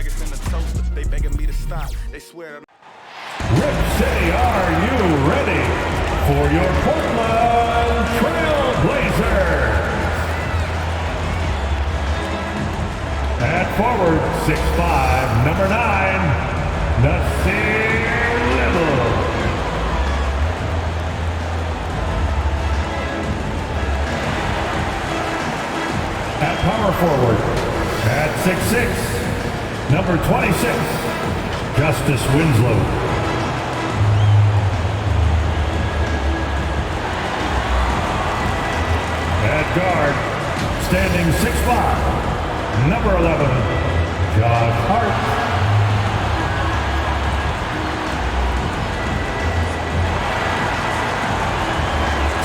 maggots in the toaster. They begging me to stop. They swear. Rip City, are you ready for your Portland Trail Blazers? At forward, 6'5", number 9, Nasir Little. At power forward, at 6'6", number 26, Justice Winslow. At guard, standing 6'5", number 11, Josh Hart.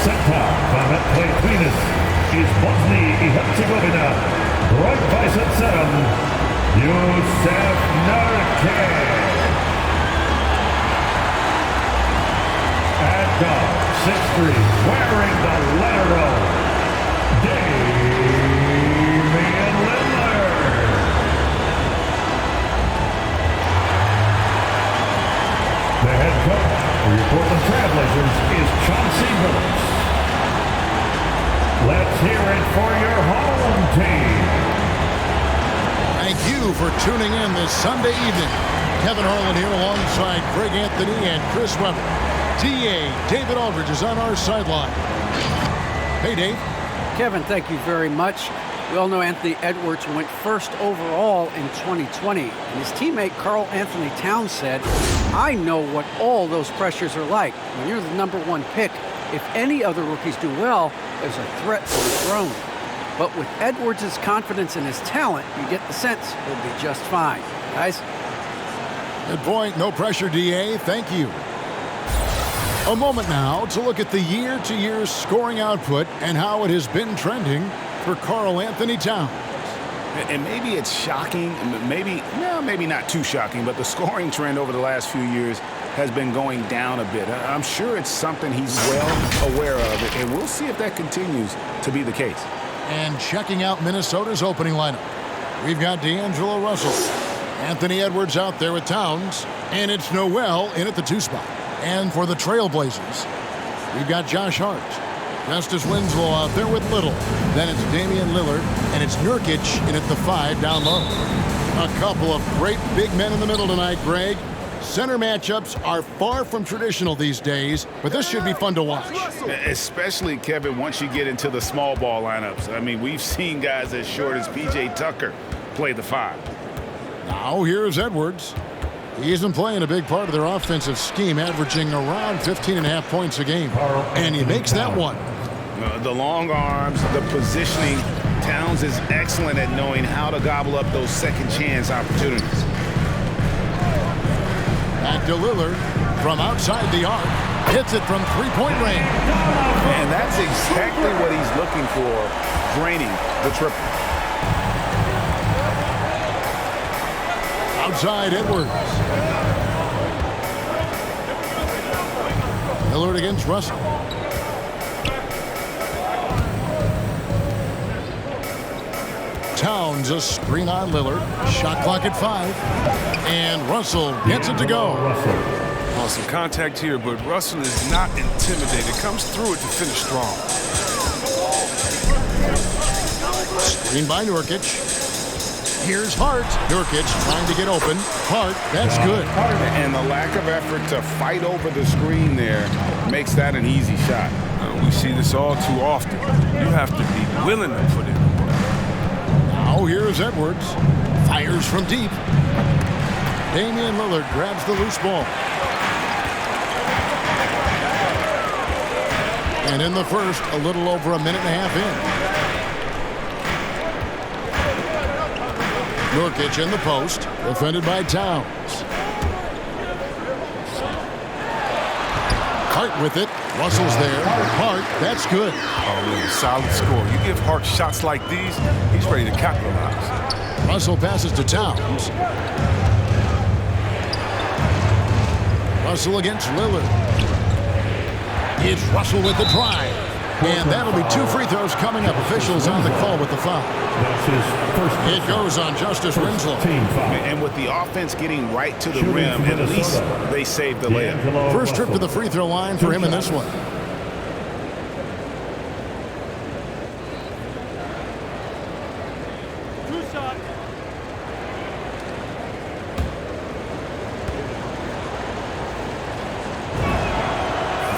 Center, Vamet Play-Cleanus, is Bosnia-Herzegovina, right vice at 7, Yusef Nurkic. At guard, 6'3", wearing the letter O, Damian Lillard. The head coach for your Portland Trail Blazers is Chauncey Billups. Let's hear it for your home team. Thank you for tuning in this Sunday evening. Kevin Harlan here alongside Greg Anthony and Chris Webber. TA David Aldridge is on our sideline. Hey, Dave. Kevin, thank you very much. We all know Anthony Edwards went first overall in 2020, and his teammate Karl Anthony Towns said, I know what all those pressures are like. When you're the number 1 pick, if any other rookies do well, there's a threat to the throne. But with Edwards' confidence in his talent, you get the sense he'll be just fine. Guys? Good point. No pressure, DA. Thank you. A moment now to look at the year-to-year scoring output and how it has been trending for Karl Anthony Towns. And maybe it's shocking, maybe not too shocking, but the scoring trend over the last few years has been going down a bit. I'm sure it's something he's well aware of, and we'll see if that continues to be the case. And checking out Minnesota's opening lineup, we've got D'Angelo Russell, Anthony Edwards out there with Towns, and it's Noel in at the 2 spot. And for the Trailblazers, we've got Josh Hart, Justice Winslow out there with Little. Then it's Damian Lillard, and it's Nurkic in at the 5 down low. A couple of great big men in the middle tonight, Greg. Center matchups are far from traditional these days, but this should be fun to watch. Especially, Kevin, once you get into the small ball lineups. I mean, we've seen guys as short as P.J. Tucker play the 5. Now here's Edwards. He isn't playing a big part of their offensive scheme, averaging around 15.5 points a game. And he makes that one. The long arms, the positioning. Towns is excellent at knowing how to gobble up those second chance opportunities. Back to Lillard from outside the arc. Hits it from three-point range. And that's exactly what he's looking for, draining the triple. Outside Edwards. Lillard against Russell. Towns a screen on Lillard. Shot clock at 5. And Russell gets it to go. Oh, some contact here, but Russell is not intimidated. Comes through it to finish strong. Screen by Nurkic. Here's Hart. Nurkic trying to get open. Hart, that's good. And the lack of effort to fight over the screen there makes that an easy shot. We see this all too often. You have to be willing to put in the work. Now here's Edwards. Fires from deep. Damian Lillard grabs the loose ball. And in the first, a little over a minute and a half in. Nurkic in the post, defended by Towns. Hart with it. Russell's there. Hart, that's good. Oh, really solid score. You give Hart shots like these, he's ready to capitalize. Russell passes to Towns. Russell against Lillard. It's Russell with the drive. And that'll be 2 free throws coming up. Officials on the call with the foul. That's his first. It goes on Justice Winslow. Team foul. And with the offense getting right to the Shooting rim, for at least Minnesota. they saved the layup. D'Angelo First trip to Russell. the free throw line for him in this one.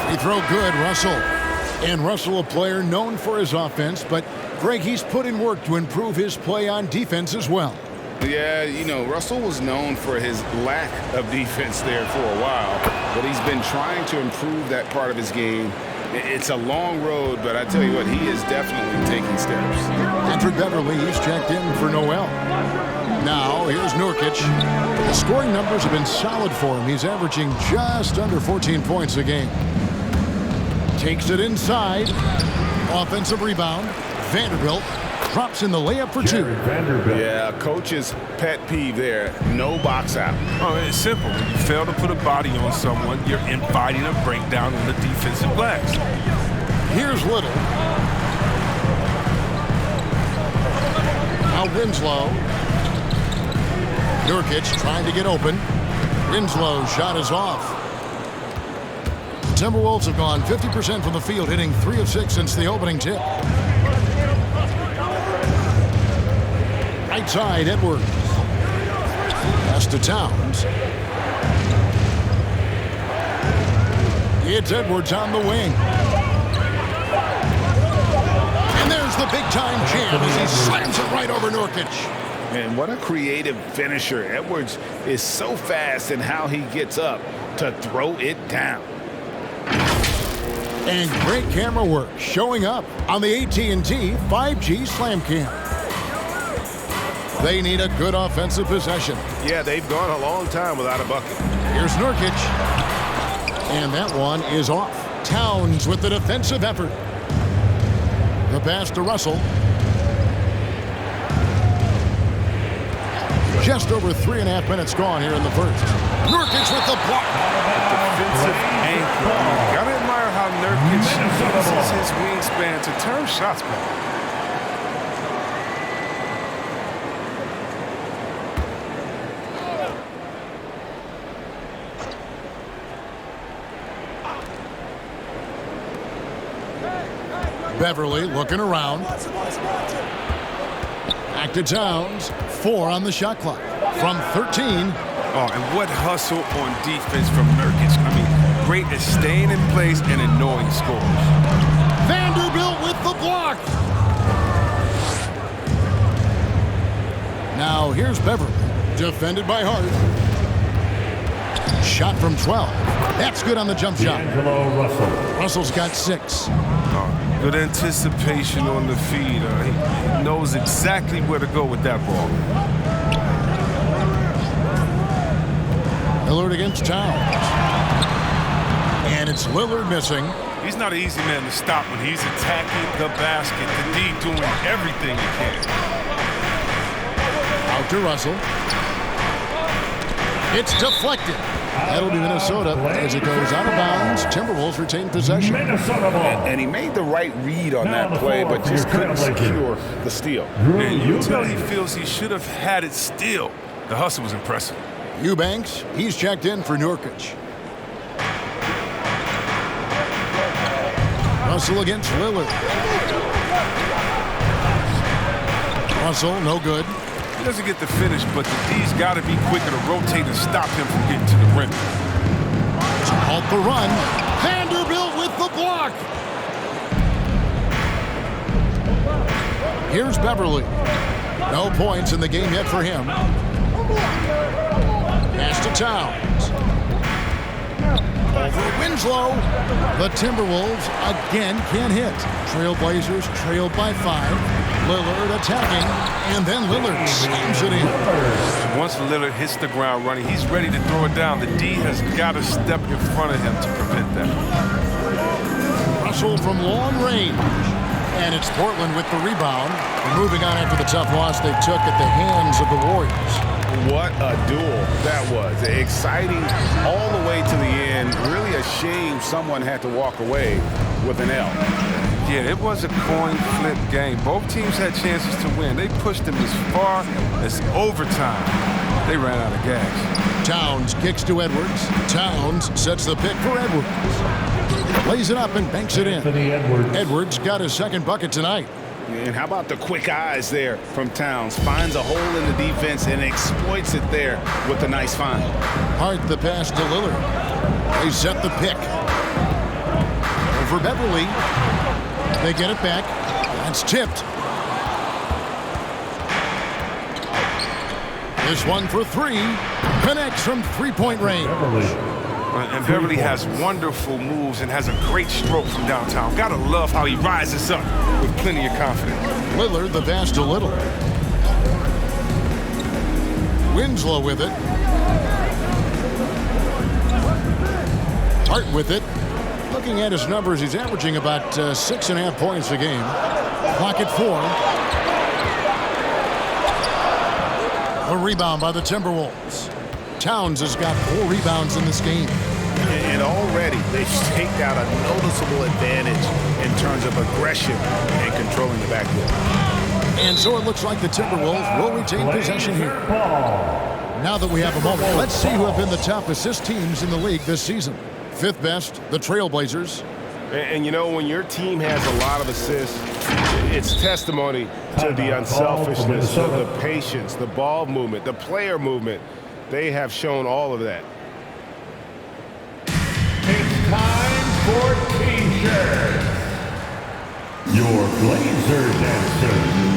Free throw good, Russell. And Russell, a player known for his offense, but Greg, he's put in work to improve his play on defense as well. Yeah, you know, Russell was known for his lack of defense there for a while, but he's been trying to improve that part of his game. It's a long road, but I tell you what, he is definitely taking steps. Patrick Beverly, he's checked in for Noel. Now, here's Nurkic. The scoring numbers have been solid for him. He's averaging just under 14 points a game. Takes it inside. Offensive rebound. Vanderbilt drops in the layup for 2. Vanderbilt. Yeah, coach's pet peeve there. No box out. Oh, it's simple. When you fail to put a body on someone, you're inviting a breakdown on the defensive glass. Here's Little. Now Winslow. Nurkic trying to get open. Winslow's shot is off. The Timberwolves have gone 50% from the field, hitting 3 of 6 since the opening tip. Right side, Edwards. Pass to Towns. It's Edwards on the wing. And there's the big-time jam as he slams it right over Nurkic. And what a creative finisher. Edwards is so fast in how he gets up to throw it down. And great camera work showing up on the AT&T 5G Slam Cam. They need a good offensive possession. Yeah, they've gone a long time without a bucket. Here's Nurkic. And that one is off. Towns with the defensive effort. The pass to Russell. Just over 3.5 minutes gone here in the first. Nurkic with the block. Defensive anchor. You gotta admire how Nurkic uses his wingspan to turn shots back. Beverly looking around. Back to Towns. 4 on the shot clock. From 13. Oh, and what hustle on defense from Nurkic. I mean, great at staying in place and annoying scores. Vanderbilt with the block. Now here's Beverly. Defended by Hart. Shot from 12. That's good on the jump shot. D'Angelo Russell. Russell's got 6. Good anticipation on the feed. He knows exactly where to go with that ball. Lillard against Towns. And it's Lillard missing. He's not an easy man to stop when he's attacking the basket. The D doing everything he can. Out to Russell. It's deflected. That'll be Minnesota as it goes out of bounds. Timberwolves retain possession. Minnesota ball. And he made the right read on that play, but just couldn't secure the steal. And you tell he feels he should have had it still. The hustle was impressive. Eubanks, he's checked in for Nurkic. Russell against Lillard. Russell, no good. He doesn't get the finish, but the D's got to be quicker to rotate and stop him from getting to the rim. Halt the run. Vanderbilt with the block. Here's Beverly. No points in the game yet for him. Pass to Towns. Over Winslow. The Timberwolves again can't hit. Trailblazers trailed by 5. Lillard attacking, and then Lillard slams it in. Once Lillard hits the ground running, he's ready to throw it down. The D has got to step in front of him to prevent that. Russell from long range. And it's Portland with the rebound. Moving on after the tough loss they took at the hands of the Warriors. What a duel that was. Exciting all the way to the end. Really a shame someone had to walk away with an L. Yeah, it was a coin flip game. Both teams had chances to win. They pushed them as far as overtime. They ran out of gas. Towns kicks to Edwards. Towns sets the pick for Edwards. Lays it up and banks it in. Edwards got his second bucket tonight. And how about the quick eyes there from Towns? Finds a hole in the defense and exploits it there with a nice find. Hart the pass to Lillard. They set the pick. Over Beverly. They get it back. That's tipped. This one for three. Connects from three-point range. And Beverly has wonderful moves and has a great stroke from downtown. Gotta love how he rises up with plenty of confidence. Lillard the pass to Little. Winslow with it. Hart with it. Looking at his numbers, he's averaging about 6.5 points a game. Clock at 4. A rebound by the Timberwolves. Towns has got 4 rebounds in this game. And already they've staked out a noticeable advantage in terms of aggression and controlling the backcourt. And so it looks like the Timberwolves will retain possession here. Now that we have a moment, let's see who have been the top assist teams in the league this season. 5th best, the Trailblazers. And you know, when your team has a lot of assists, it's testimony to the unselfishness, to the patience, the ball movement, the player movement. They have shown all of that. It's time for T-shirts. Your Blazer Dancer.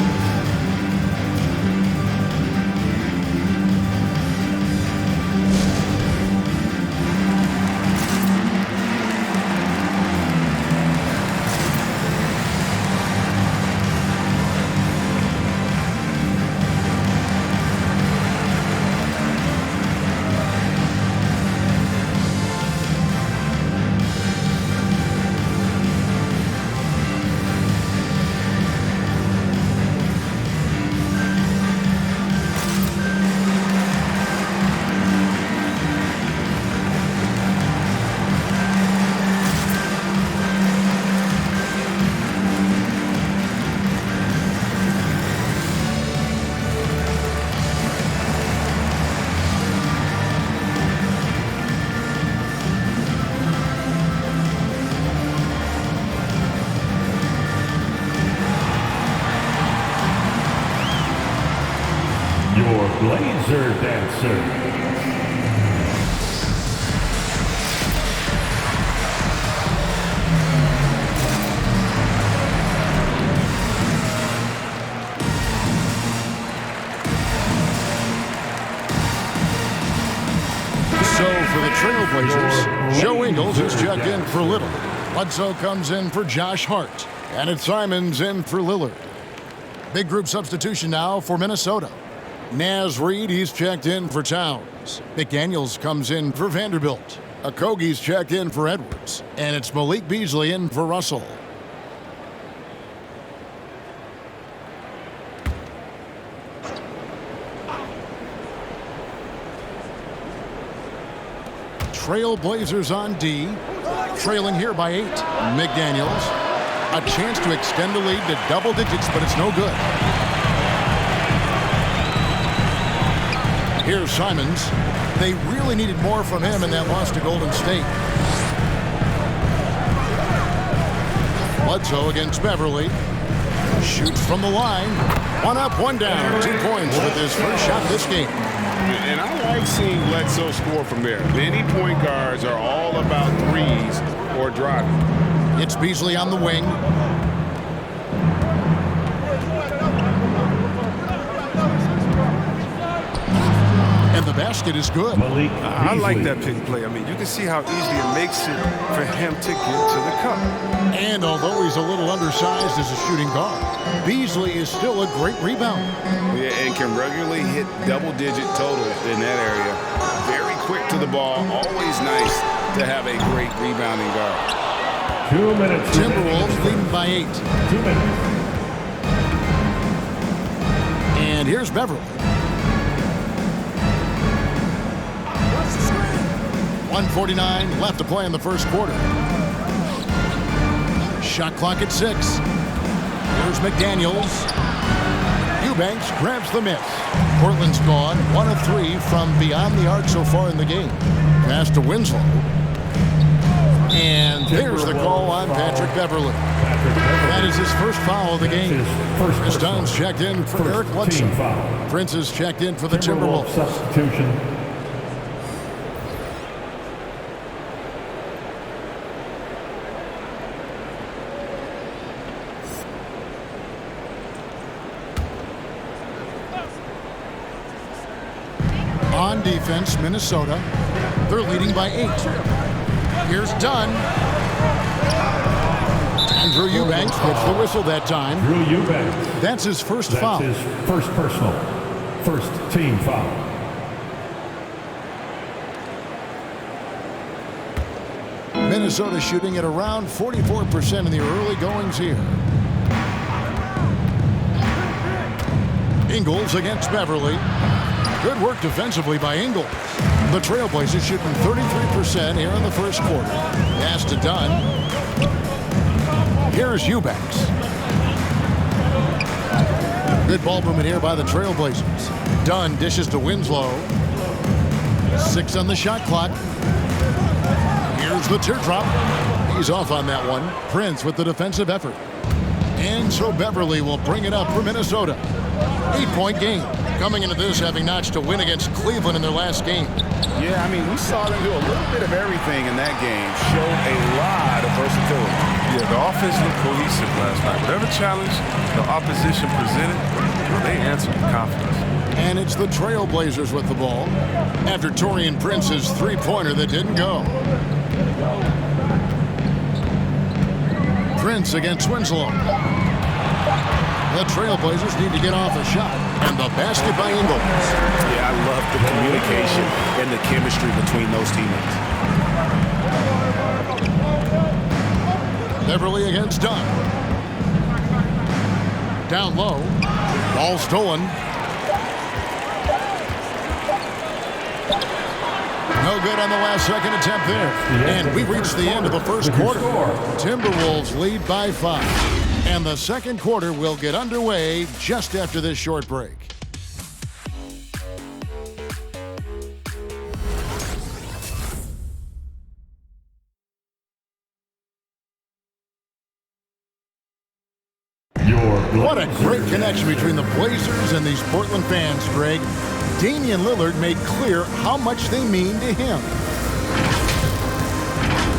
Blazer Dancer. So for the Trailblazers, Joe Ingles is checked in for Little. Bledsoe comes in for Josh Hart. And it's Simons in for Lillard. Big group substitution now for Minnesota. Naz Reid, he's checked in for Towns. McDaniels comes in for Vanderbilt. Okogie's checked in for Edwards. And it's Malik Beasley in for Russell. Trailblazers on D. Trailing here by 8. McDaniels. A chance to extend the lead to double digits, but it's no good. Here's Simons. They really needed more from him in that loss to Golden State. Bledsoe against Beverly. Shoots from the line. One up, one down. 2 points with his first shot this game. And I like seeing Bledsoe score from there. Many point guards are all about threes or driving. It's Beasley on the wing. And the basket is good. I like that pick play. I mean, you can see how easily it makes it for him to get to the cup. And although he's a little undersized as a shooting guard, Beasley is still a great rebounder. Yeah, and can regularly hit double-digit totals in that area. Very quick to the ball. Always nice to have a great rebounding guard. 2 minutes. Timberwolves leading by 8. 2 minutes. And here's Beverly. 1:49 left to play in the first quarter. Shot clock at 6. Here's McDaniels. Eubanks grabs the miss. Portland's gone 1 of 3 from beyond the arc so far in the game. Pass to Winslow. And there's the call on Patrick Beverley. That is his first foul of the game. Chris Dunn's checked in for Eric Woodson. Prince is checked in for the Timberwolves. Substitution. On defense, Minnesota. They're leading by 8. Here's Dunn. Andrew Eubanks gets the whistle that time. Drew Eubanks. That's his first foul. That's his first personal. First team foul. Minnesota shooting at around 44% in the early goings here. Ingles against Beverly. Good work defensively by Ingles. The Trailblazers shooting 33% here in the first quarter. Pass to Dunn. Here's Eubanks. Good ball movement here by the Trailblazers. Dunn dishes to Winslow. 6 on the shot clock. Here's the teardrop. He's off on that one. Prince with the defensive effort. And so Beverly will bring it up for Minnesota. 8-point game. Coming into this having notched a win against Cleveland in their last game. Yeah, I mean, we saw them do a little bit of everything in that game. Showed a lot of versatility. Yeah, the offense looked cohesive last night. Whatever challenge the opposition presented, they answered with confidence. And it's the Trailblazers with the ball after Taurean Prince's three-pointer that didn't go. Prince against Winslow. The Trailblazers need to get off a shot. And the basket by Ingles. Yeah, I love the communication and the chemistry between those teammates. Beverly against Dunn. Down low. Ball stolen. No good on the last second attempt there. And we reached the end of the first quarter. Timberwolves lead by 5. And the second quarter will get underway just after this short break. What a great connection between the Blazers and these Portland fans, Greg. Damian Lillard made clear how much they mean to him.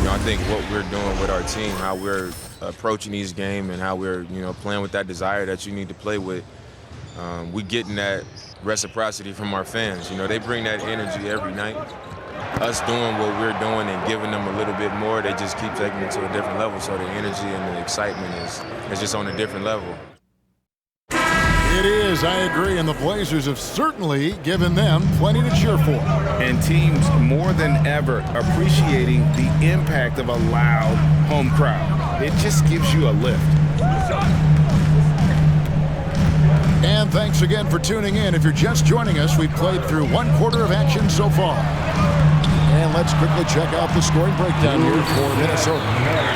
I think what we're doing with our team, how we're approaching these games and how we're, playing with that desire that you need to play with, we getting that reciprocity from our fans. They bring that energy every night. Us doing what we're doing and giving them a little bit more, they just keep taking it to a different level. So the energy and the excitement is just on a different level. It is, I agree, and the Blazers have certainly given them plenty to cheer for. And teams more than ever appreciating the impact of a loud home crowd. It just gives you a lift. And thanks again for tuning in. If you're just joining us, we've played through 1 quarter of action so far. And let's quickly check out the scoring breakdown here for Minnesota.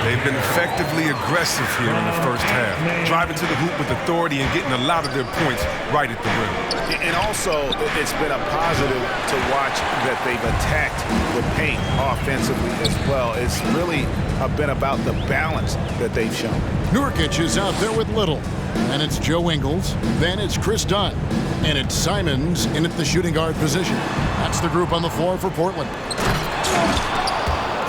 They've been effectively aggressive here in the first half, driving to the hoop with authority and getting a lot of their points right at the rim. And also, it's been a positive to watch that they've attacked the paint offensively as well. It's really been about the balance that they've shown. Nurkic is out there with Little. And it's Joe Ingles. Then it's Chris Dunn. And it's Simons in at the shooting guard position. That's the group on the floor for Portland.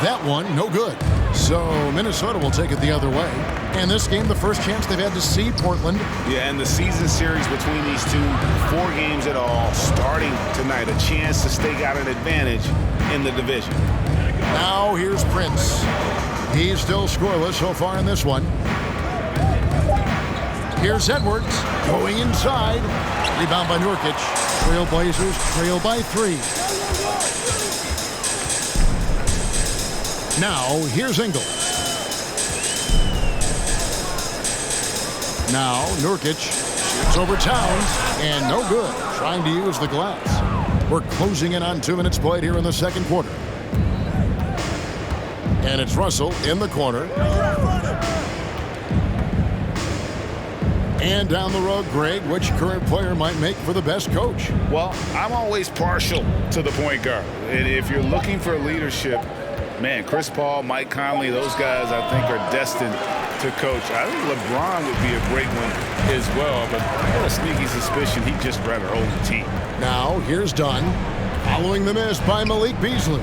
That one, no good. So Minnesota will take it the other way. And this game, the first chance they've had to see Portland. Yeah, and the season series between these two, 4 games at all, starting tonight. A chance to stake out an advantage in the division. Now here's Prince. He's still scoreless so far in this one. Here's Edwards going inside. Rebound by Nurkic. Trailblazers trail by 3. Now, here's Ingles. Now, Nurkic shoots over Towns, and no good. Trying to use the glass. We're closing in on 2 minutes played here in the second quarter. And it's Russell in the corner. And down the road, Greg, which current player might make for the best coach? Well, I'm always partial to the point guard. And if you're looking for leadership, man, Chris Paul, Mike Conley, those guys I think are destined to coach. I think LeBron would be a great one as well, but I got a sneaky suspicion he'd just rather hold the team. Now, here's Dunn, following the miss by Malik Beasley.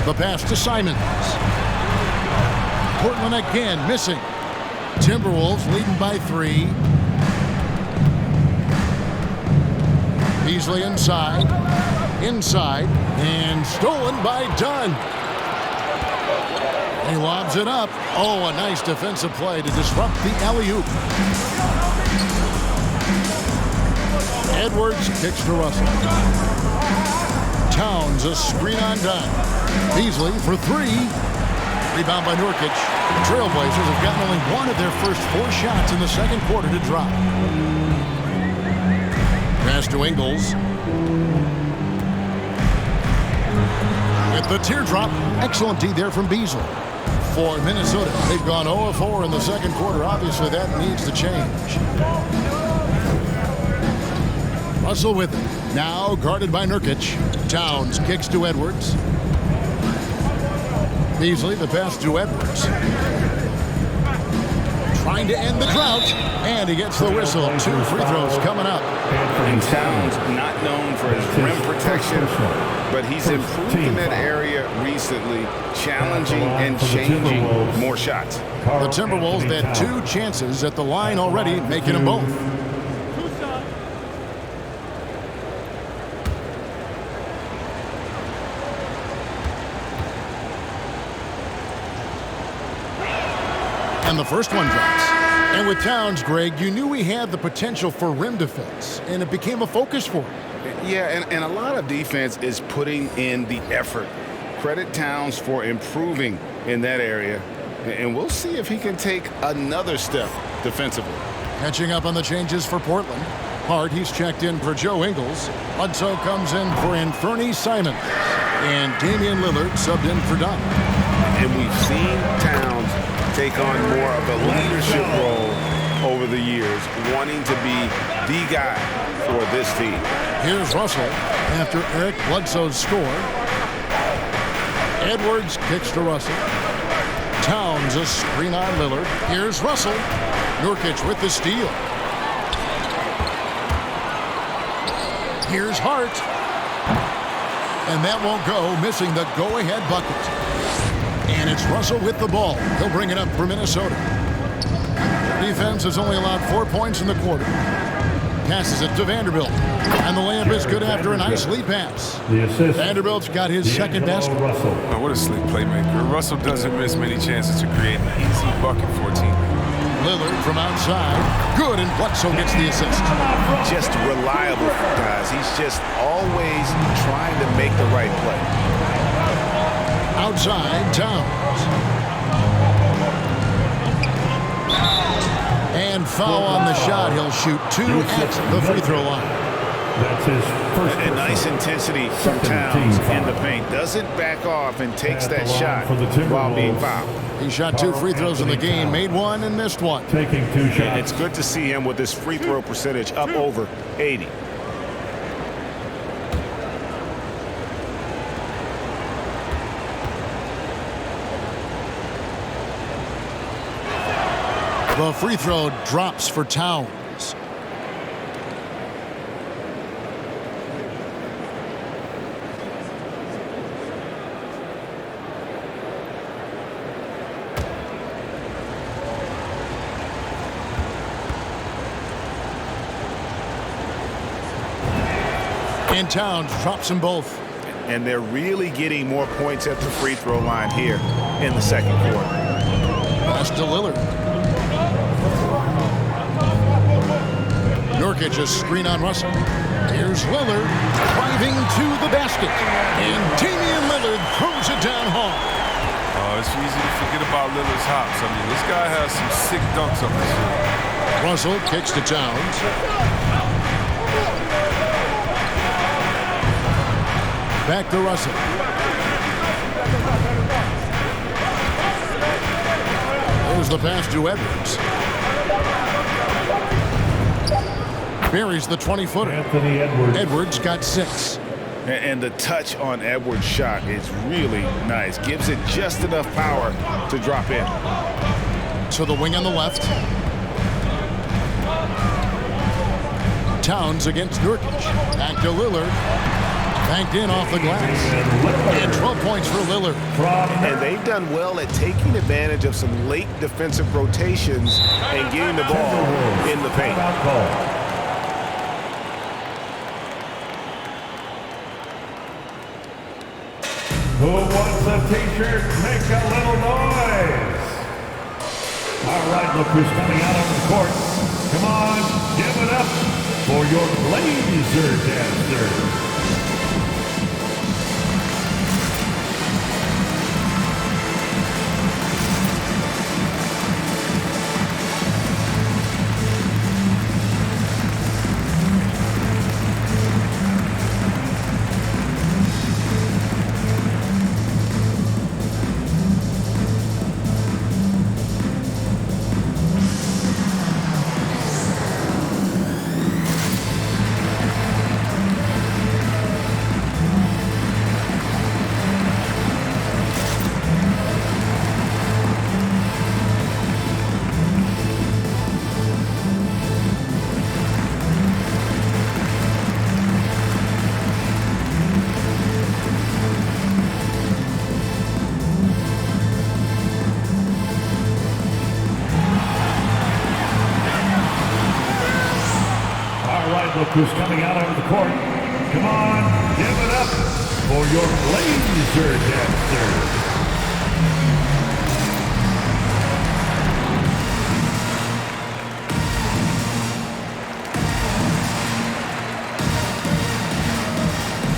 The pass to Simons. Portland again missing. Timberwolves leading by 3. Beasley inside, and stolen by Dunn. He lobs it up. Oh, a nice defensive play to disrupt the alley-oop. Edwards kicks to Russell. Towns a screen on Dunn. Beasley for 3. Rebound by Nurkic. The Trailblazers have gotten only one of their first 4 shots in the second quarter to drop. Pass to Ingles. With the teardrop. Excellent D there from Beasley. For Minnesota, they've gone 0-4 in the second quarter. Obviously, that needs to change. Russell with it. Now guarded by Nurkic. Towns kicks to Edwards. Beasley, the pass to Edwards. Trying to end the drought, and he gets the whistle. 2 free throws coming up. And Towns not known for his rim protection, but he's improved in that area recently, challenging and changing more shots. The Timberwolves had 2 chances at the line already, making them both. And the first one drops. And with Towns, Greg, you knew he had the potential for rim defense, and it became a focus for him. Yeah, and a lot of defense is putting in the effort. Credit Towns for improving in that area, and we'll see if he can take another step defensively. Catching up on the changes for Portland. Hart, he's checked in for Joe Ingles. Bledsoe comes in for Anthony Simons. And Damian Lillard subbed in for Dunn. And we've seen Towns take on more of a leadership role over the years, wanting to be the guy for this team. Here's Russell after Eric Bledsoe's score. Edwards kicks to Russell. Towns a screen on Lillard. Here's Russell. Nurkic with the steal. Here's Hart. And that won't go, missing the go-ahead bucket. And it's Russell with the ball. He'll bring it up for Minnesota. Defense has only allowed 4 points in the quarter. Passes it to Vanderbilt. And the layup is good after a nice lead pass. Vanderbilt's got his second basket. Oh, what a slick playmaker. Russell doesn't miss many chances to create an easy bucket for a team. Lillard from outside. Good, and Bledsoe gets the assist. Just reliable, guys. He's just always trying to make the right play. Outside, Towns. And foul on the shot. He'll shoot 2 at the free throw line. That's his first. And nice intensity from Towns in the paint. Doesn't back off and takes that shot while being fouled. He shot 2 free throws in the game, made 1 and missed 1. Taking 2 shots. It's good to see him with his free throw percentage up over 80. The free throw drops for Towns. And Towns drops them both. And they're really getting more points at the free throw line here in the second quarter. Pass to Lillard. Nurkic a screen on Russell. Here's Lillard driving to the basket. And Damian Lillard throws it down hard. Oh, it's easy to forget about Lillard's hops. I mean, this guy has some sick dunks up his sleeve. Russell kicks to Towns. Back to Russell. There's the pass to Edwards. Buries the 20-footer. Anthony Edwards. Edwards got 6. And the touch on Edwards' shot is really nice. Gives it just enough power to drop in. To the wing on the left. Towns against Nurkic. Back to Lillard. Banked in off the glass. And 12 points for Lillard. And they've done well at taking advantage of some late defensive rotations and getting the ball in the paint. Who wants a t-shirt? Make a little noise. All right, look who's coming out on the court. Come on, give it up for your Blazer dancer. Look who's coming out onto the court. Come on, give it up for your Blazer dancer.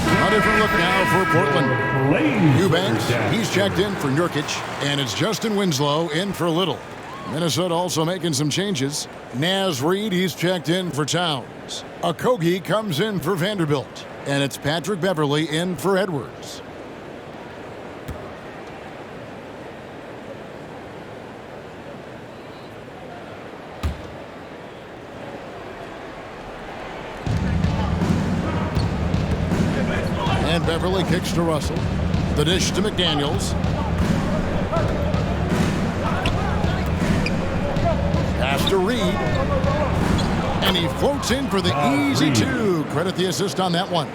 A different look now for Portland. Blazer Eubanks, dancer. he's checked in for Nurkic, and it's Justin Winslow in for Little. Minnesota also making some changes. Naz Reid, he's checked in for Towns. Okogie comes in for Vanderbilt. And it's Patrick Beverley in for Edwards. And Beverley kicks to Russell. The dish to McDaniels. Pass to Reed. And he floats in for the easy two. Credit the assist on that one.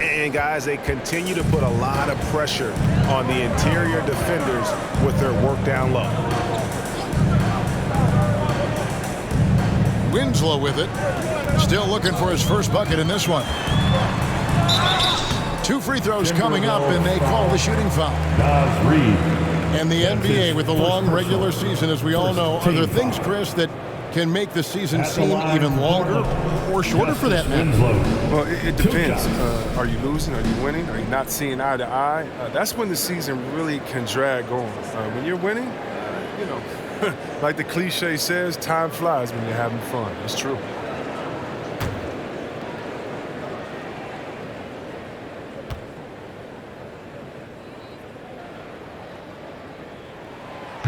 And guys, they continue to put a lot of pressure on the interior defenders with their work down low. Winslow with it. Still looking for his first bucket in this one. 2 free throws coming up, and they call the shooting foul. And the NBA, with a long regular season, as we all know, are there things, Chris, that can make the season seem even longer or shorter for that matter? Well, it depends. Are you losing? Are you winning? Are you not seeing eye to eye? That's when the season really can drag on. When you're winning, you know, like the cliche says, time flies when you're having fun. It's true.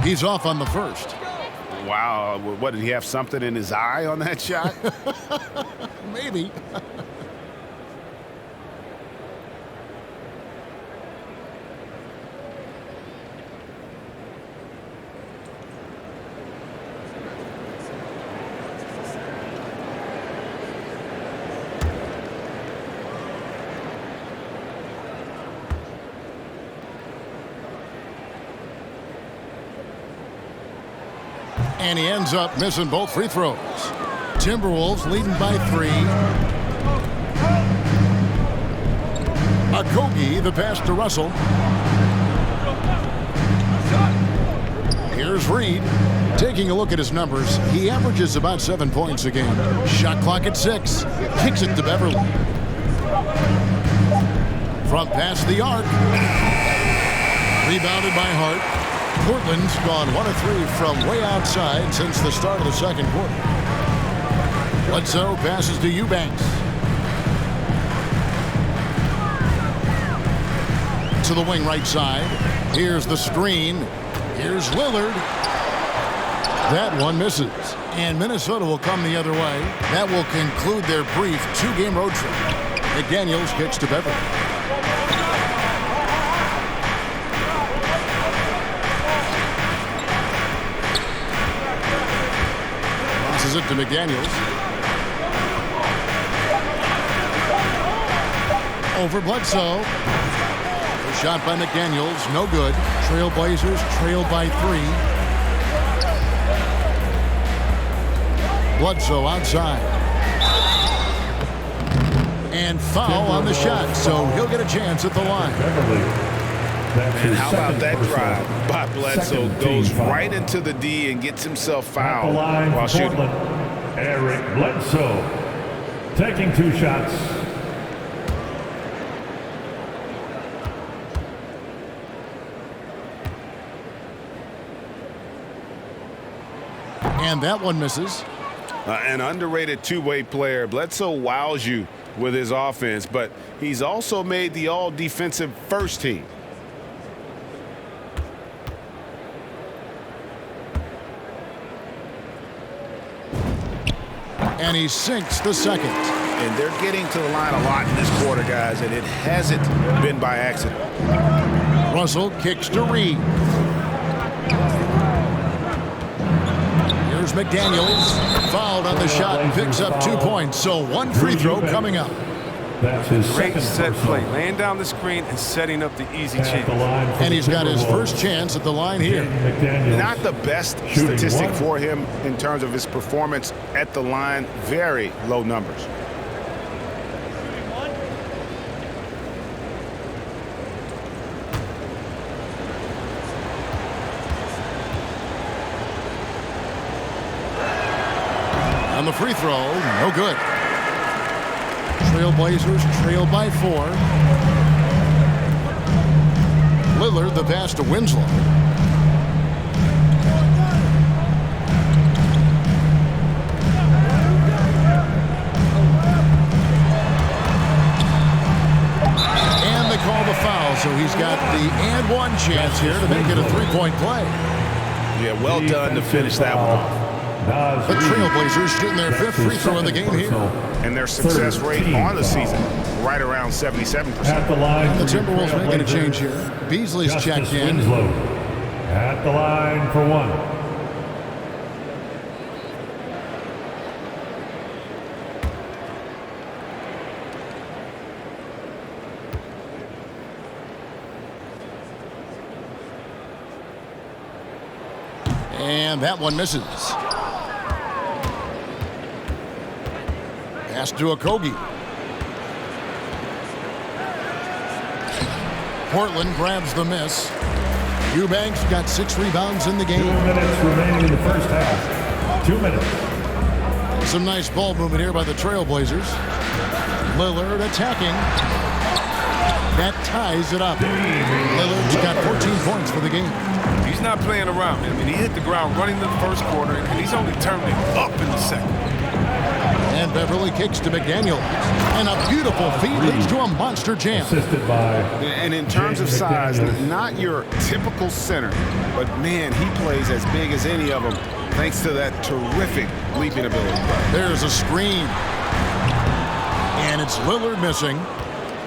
He's off on the first. Wow, what, did he have something in his eye on that shot? Maybe. And he ends up missing both free throws. Timberwolves leading by 3. Okogie, the pass to Russell. Here's Reed. Taking a look at his numbers, he averages about 7 points a game. Shot clock at 6. Kicks it to Beverley. Front pass the arc. Rebounded by Hart. Portland's gone 1 of 3 from way outside since the start of the second quarter. Bledsoe passes to Eubanks. To the wing right side. Here's the screen. Here's Lillard. That one misses. And Minnesota will come the other way. That will conclude their brief 2-game road trip. McDaniels kicks to Beverly. Passes it to McDaniels. Over Bledsoe. The shot by McDaniels, no good. Trailblazers trailed by 3. Bledsoe outside. And foul on the shot, so he'll get a chance at the line. And how about that drive by Bledsoe? Goes right into the D and gets himself fouled while shooting. Eric Bledsoe taking 2 shots. And that one misses. An underrated two-way player. Bledsoe wows you with his offense, but he's also made the all-defensive first team. And he sinks the second. And they're getting to the line a lot in this quarter, guys, and it hasn't been by accident. Russell kicks to Reed. Here's McDaniels. Fouled on the shot and picks up 2 points. So 1 free throw coming up. That's his Great second set personal. play, laying down the screen and setting up the easy chance. And he's got his first chance at the line here. Not the best statistic for him in terms of his performance at the line. Very low numbers. On the free throw, no good. Trailblazers trail by 4. Lillard the pass to Winslow. And they call the foul, so he's got the and one chance here to make it a 3-point play. Yeah, well done to finish that one off. The Trailblazers shooting their 5th free throw of the game here. And their success rate on the season, right around 77%. At the line, And the Timberwolves making a change here. Beasley's checked in. Winslow at the line for 1. And that one misses. Pass to Okogie. Portland grabs the miss. Eubanks got 6 rebounds in the 2 game. minutes remaining in the first half. 2 minutes. Some nice ball movement here by the Trailblazers. Lillard attacking. That ties it up. Lillard's got 14 points for the game. He's not playing around, man. I mean, he hit the ground running in the first quarter, and he's only turned it up in the second. And Beverly kicks to McDaniels. And a beautiful feed leads to a monster jam. Assisted by And in terms of size, not your typical center, but man, he plays as big as any of them thanks to that terrific leaping ability. There's a screen. And it's Lillard missing.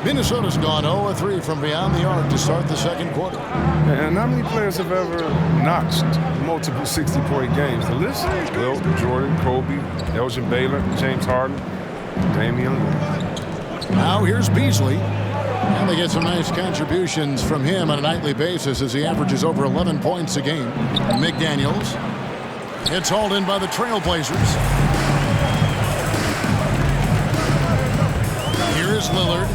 Minnesota's gone 0-3 from beyond the arc to start the second quarter. And how many players have ever notched multiple 60-point games? The list? Wilt, Jordan, Kobe, Elgin Baylor, James Harden, Damian Lillard. Now here's Beasley. And they get some nice contributions from him on a nightly basis as he averages over 11 points a game. McDaniels. It's hauled in by the Trailblazers. Here is Lillard.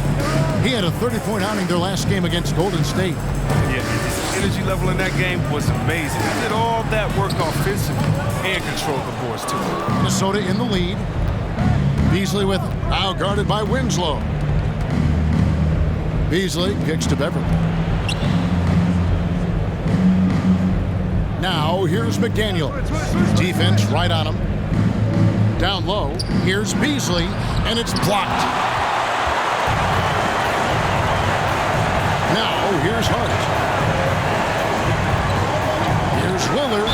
He had a 30-point outing their last game against Golden State. Yeah, his energy level in that game was amazing. He did all that work offensively and controlled the boards, too. Minnesota in the lead. Beasley with it. Now guarded by Winslow. Beasley kicks to Beverly. Now here's McDaniel. Defense right on him. Down low. Here's Beasley, and it's blocked. Now here's Hart. Here's Lillard.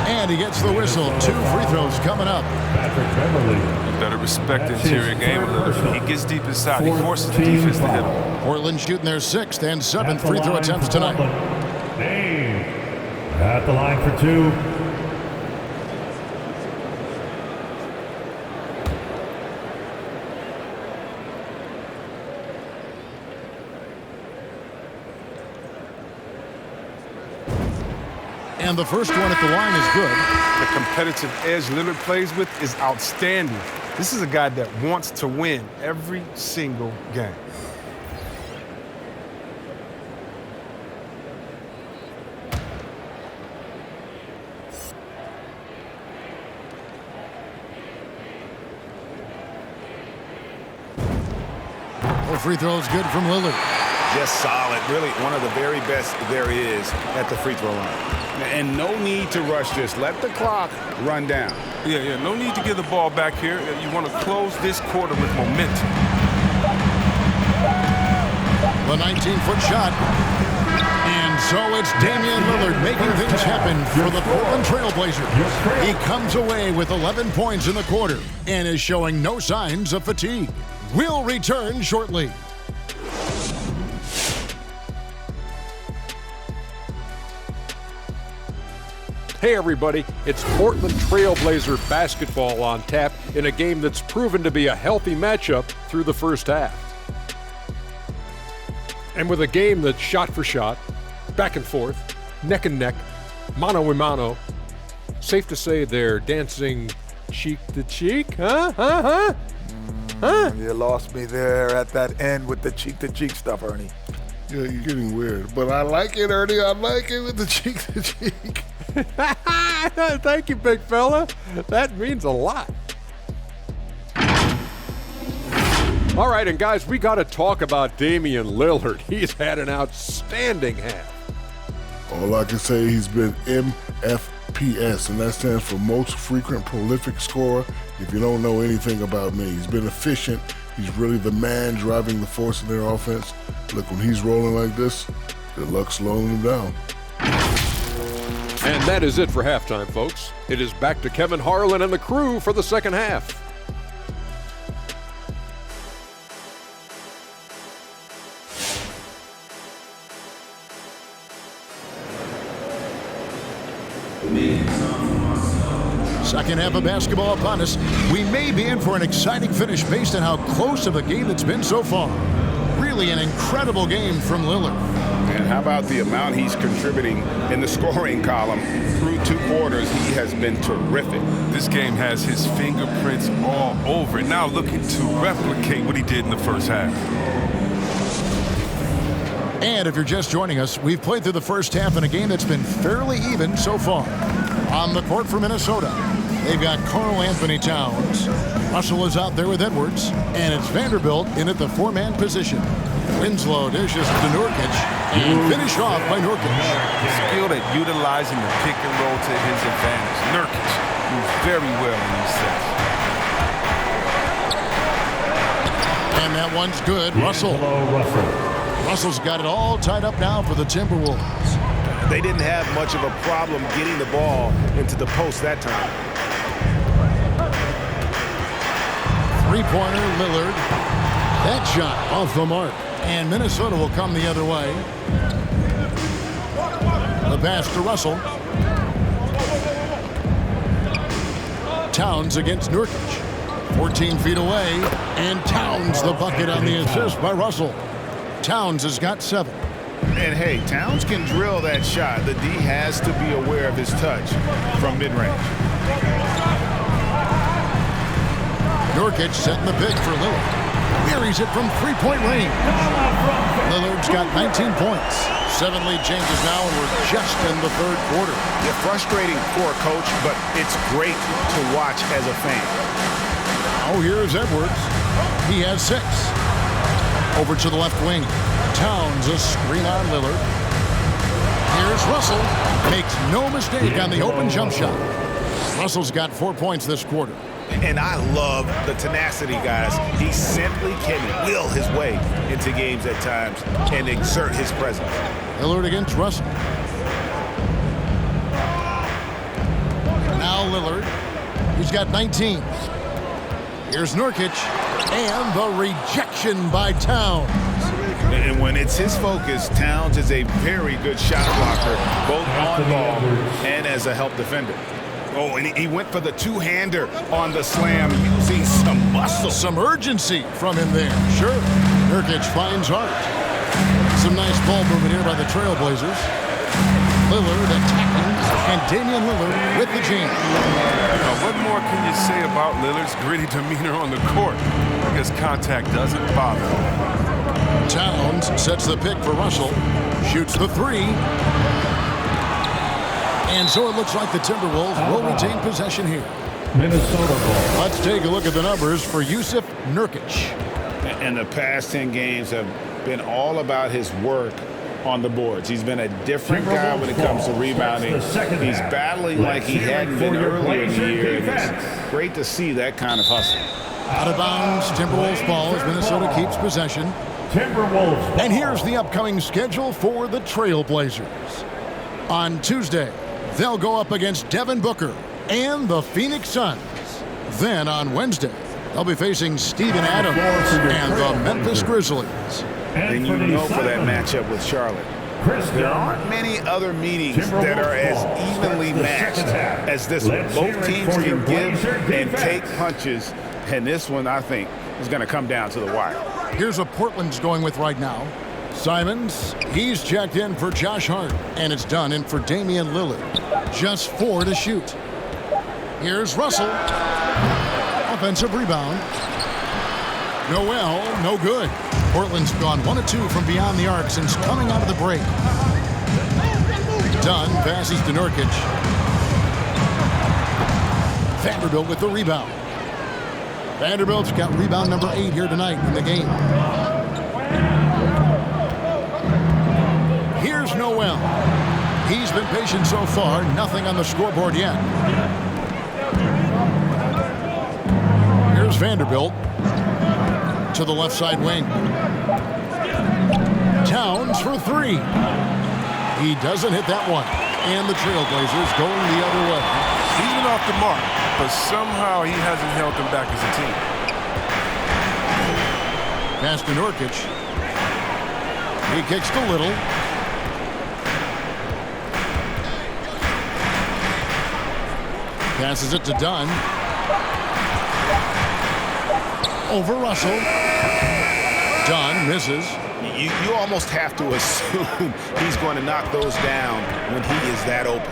And And he gets the whistle. 2 free throws coming up. Patrick Beverly. You better respect the That's interior his game a third little. personal. He gets deep inside. He forces the 14 defense to hit him. foul. Portland shooting their 6th and 7th At the free throw line attempts for tonight. Portland, Dave. At the line for 2. And the first one at the line is good. The competitive edge Lillard plays with is outstanding. This is a guy that wants to win every single game. The free throw is good from Lillard. Just solid. Really one of the very best there is at the free throw line. And no need to rush this. Let the clock run down. Yeah, no need to give the ball back here. You want to close this quarter with momentum. The 19-foot shot. And so it's Damian Lillard making things happen for the Portland Trailblazers. He comes away with 11 points in the quarter and is showing no signs of fatigue. We'll return shortly. Hey everybody, it's Portland Trailblazer basketball on tap in a game that's proven to be a healthy matchup through the first half. And with a game that's shot for shot, back and forth, neck and neck, mano a mano, safe to say they're dancing cheek to cheek, huh? You lost me there at that end with the cheek-to-cheek stuff, Ernie. Yeah, you're getting weird. But I like it, Ernie. I like it with the cheek-to-cheek. Thank you, big fella. That means a lot. All right, and guys, we got to talk about Damian Lillard. He's had an outstanding half. All I can say, he's been MFPS, and that stands for most frequent prolific scorer. If you don't know anything about me, he's been efficient. He's really the man driving the force of their offense. Look, when he's rolling like this, good luck slowing him down. And that is it for halftime, folks. It is back to Kevin Harlan and the crew for the second half. Second half of basketball upon us. We may be in for an exciting finish based on how close of a game it's been so far. Really an incredible game from Lillard. And how about the amount he's contributing in the scoring column through 2 quarters? He has been terrific. This game has his fingerprints all over it. Now looking to replicate what he did in the first half. And if you're just joining us, we've played through the first half in a game that's been fairly even so far. On the court for Minnesota, they've got Karl Anthony Towns. Russell is out there with Edwards, and it's Vanderbilt in at the 4-man position. Winslow dishes to Nurkic, and finished off by Nurkic. Skilled at utilizing the pick and roll to his advantage. Nurkic moves very well in these sets. And that one's good. Russell. Russell's got it all tied up now for the Timberwolves. They didn't have much of a problem getting the ball into the post that time. Three-pointer, Lillard. That shot off the mark. And Minnesota will come the other way. The pass to Russell. Towns against Nurkic. 14 feet away. And Towns the bucket on the assist by Russell. Towns has got 7. And hey, Towns can drill that shot. The D has to be aware of his touch from mid-range. Nurkic setting the pick for Lillard. Buries it from 3-point range. Lillard's got 19 points. 7 lead changes now, and we're just in the third quarter. Yeah, frustrating for a coach, but it's great to watch as a fan. Oh, here's Edwards. He has 6. Over to the left wing. Towns a screen on Lillard. Here's Russell. Makes no mistake on the open jump shot. Russell's got 4 points this quarter. And I love the tenacity, guys. He simply can will his way into games at times and exert his presence. Lillard against Russell. Now Lillard. He's got 19. Here's Nurkic. And the rejection by Towns. And when it's his focus, Towns is a very good shot blocker, both on ball and as a help defender. Oh, and he went for the two-hander on the slam, using some muscle. Some urgency from him there. Sure. Nurkic finds Hart. Some nice ball movement here by the Trailblazers. Lillard attacking, and Damian Lillard with the jam. What more can you say about Lillard's gritty demeanor on the court? Because contact doesn't bother him. Towns sets the pick for Russell. Shoots the three. And so it looks like the Timberwolves will retain possession here. Minnesota ball. Let's take a look at the numbers for Jusuf Nurkic. And the past 10 games have been all about his work on the boards. He's been a different guy when it comes to rebounding. He's battling like he hadn't been earlier in the year. And it's great to see that kind of hustle. Out of bounds, Timberwolves ball as Minnesota keeps possession. Timberwolves ball. And here's the upcoming schedule for the Trailblazers. On Tuesday, they'll go up against Devin Booker and the Phoenix Suns. Then on Wednesday, they'll be facing Steven Adams and the Memphis Grizzlies. And you know for that matchup with Charlotte, there aren't many other meetings that are as evenly matched as this one. Both teams can give and take punches, and this one, I think, is going to come down to the wire. Here's what Portland's going with right now. Simons, he's checked in for Josh Hart, and it's done in for Damian Lillard. Just 4 to shoot. Here's Russell. Offensive rebound. Noel, no good. Portland's gone 1 of 2 from beyond the arc since coming out of the break. Dunn passes to Nurkic. Vanderbilt with the rebound. Vanderbilt's got rebound number 8 here tonight in the game. Here's Noel. He's been patient so far. Nothing on the scoreboard yet. Here's Vanderbilt to the left side wing. Towns for 3. He doesn't hit that one. And the Trailblazers going the other way. He's been off the mark, but somehow he hasn't held them back as a team. Pass to Nurkic. He kicks to Little. Passes it to Dunn. Over Russell. Dunn misses. You almost have to assume he's going to knock those down when he is that open.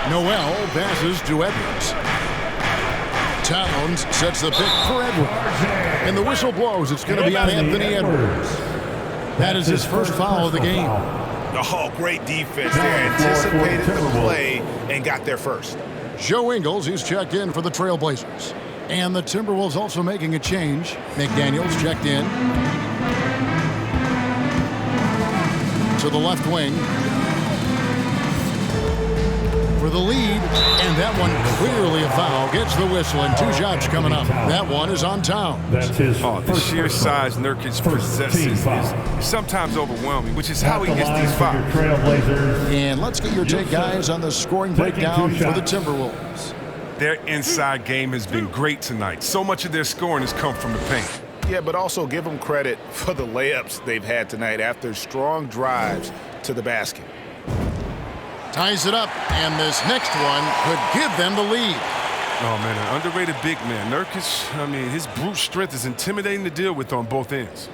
Noel passes to Edwards. Towns sets the pick for Edwards. And the whistle blows. It's going to be on Anthony Edwards. That is his first foul of the game. Oh, great defense there. Anticipated the play and got there first. Joe Ingles, he's checked in for the Trailblazers. And the Timberwolves also making a change. McDaniels checked in. To the left wing. For the lead. And that one clearly a foul. Gets the whistle and 2 shots coming up. That one is on Towns. That's his The sheer size Nurkic possesses is sometimes overwhelming, which is how he gets these fouls. And let's get your take, guys, on the scoring breakdown for the Timberwolves. Their inside game has been great tonight. So much of their scoring has come from the paint. Yeah, but also give them credit for the layups they've had tonight after strong drives to the basket. Ties it up, and this next one could give them the lead. Oh, man, an underrated big man. Nurkic, I mean, his brute strength is intimidating to deal with on both ends.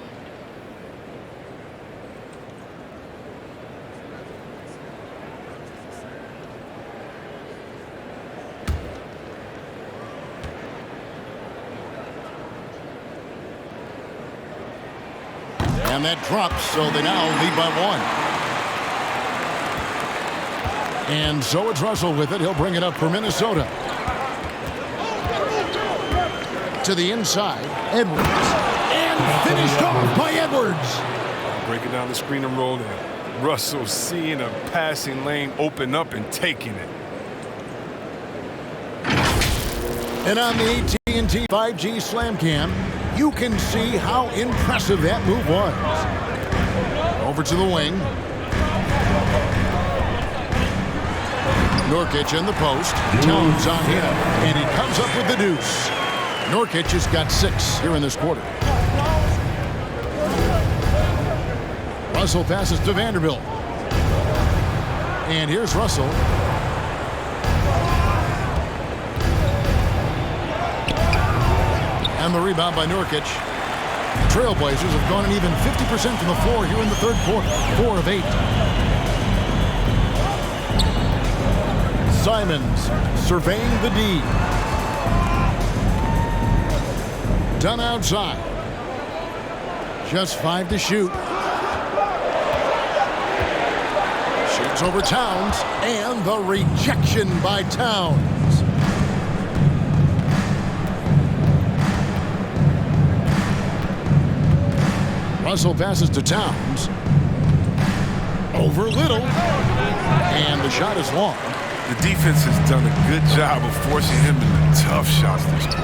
And that drops, so they now lead by 1. And so it's Russell with it. He'll bring it up for Minnesota. To the inside, Edwards. And finished off by Edwards. Breaking down the screen and roll in. Russell seeing a passing lane open up and taking it. And on the AT&T 5G Slam Cam, you can see how impressive that move was. Over to the wing. Nurkic in the post. Towns on him, and he comes up with the deuce. Nurkic has got 6 here in this quarter. Russell passes to Vanderbilt. And here's Russell. And the rebound by Nurkic. Trailblazers have gone an even 50% from the floor here in the third quarter. 4 of 8. Simons surveying the D. Done outside. Just 5 to shoot. Shoots over Towns, and the rejection by Towns. Russell passes to Towns. Over Little. And the shot is long. The defense has done a good job of forcing him into tough shots this quarter.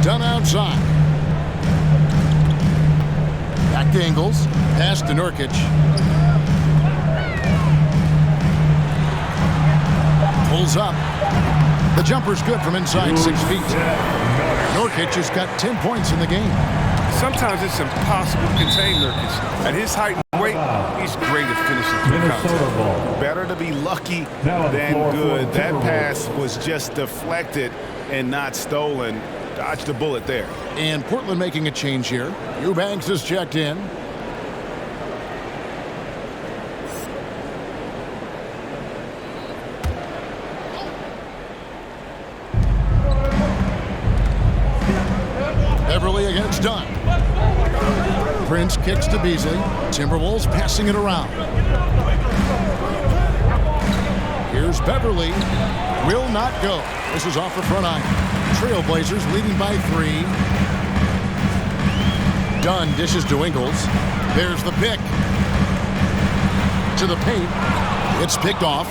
Done outside. Back to Ingles. Pass to Nurkic. Pulls up. The jumper's good from inside 6 feet. Nurkic has got 10 points in the game. Sometimes it's impossible to contain Nurkic. At his height and weight, he's great at finishing through contact. Better to be lucky than good. That pass was just deflected and not stolen. Dodged a bullet there. And Portland making a change here. Eubanks is checked in. Beverly against Dunn. Prince kicks to Beasley. Timberwolves passing it around. Here's Beverly. Will not go. This is off the front iron. Trailblazers leading by 3. Dunn dishes to Ingles. There's the pick. To the paint. It's picked off.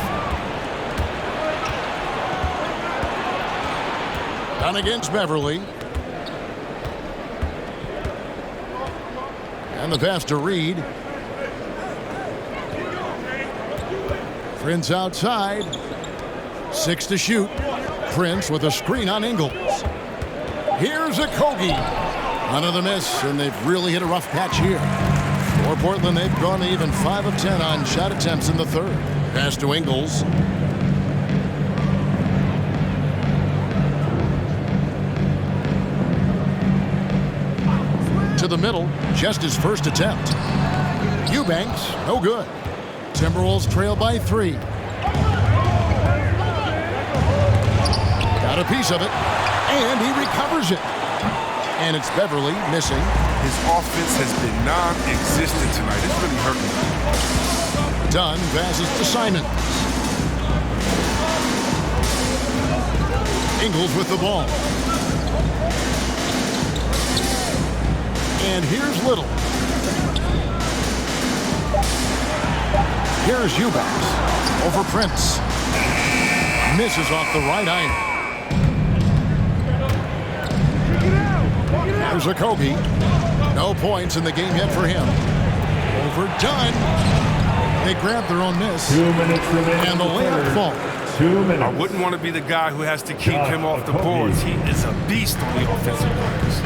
Dunn against Beverly. And the pass to Reed. Prince outside. 6 to shoot. Prince with a screen on Ingles. Here's a Kogi. Another miss, and they've really hit a rough patch here. For Portland, they've gone to even 5 of 10 on shot attempts in the third. Pass to Ingles. To the middle, just his first attempt. Eubanks, no good. Timberwolves trail by 3. Got a piece of it, and he recovers it. And it's Beverly missing. His offense has been non-existent tonight. It's really hurting him. Dunn passes to Simon. Ingles with the ball. And here's Little. Here's Eubanks. Over Prince. Misses off the right iron. Here's a Kogi. No points in the game yet for him. Over Dunn. They grab their own miss. 2 minutes remaining. And the layup falls. 2 minutes. I wouldn't want to be the guy who has to keep him off the boards. He is a beast on the offensive glass.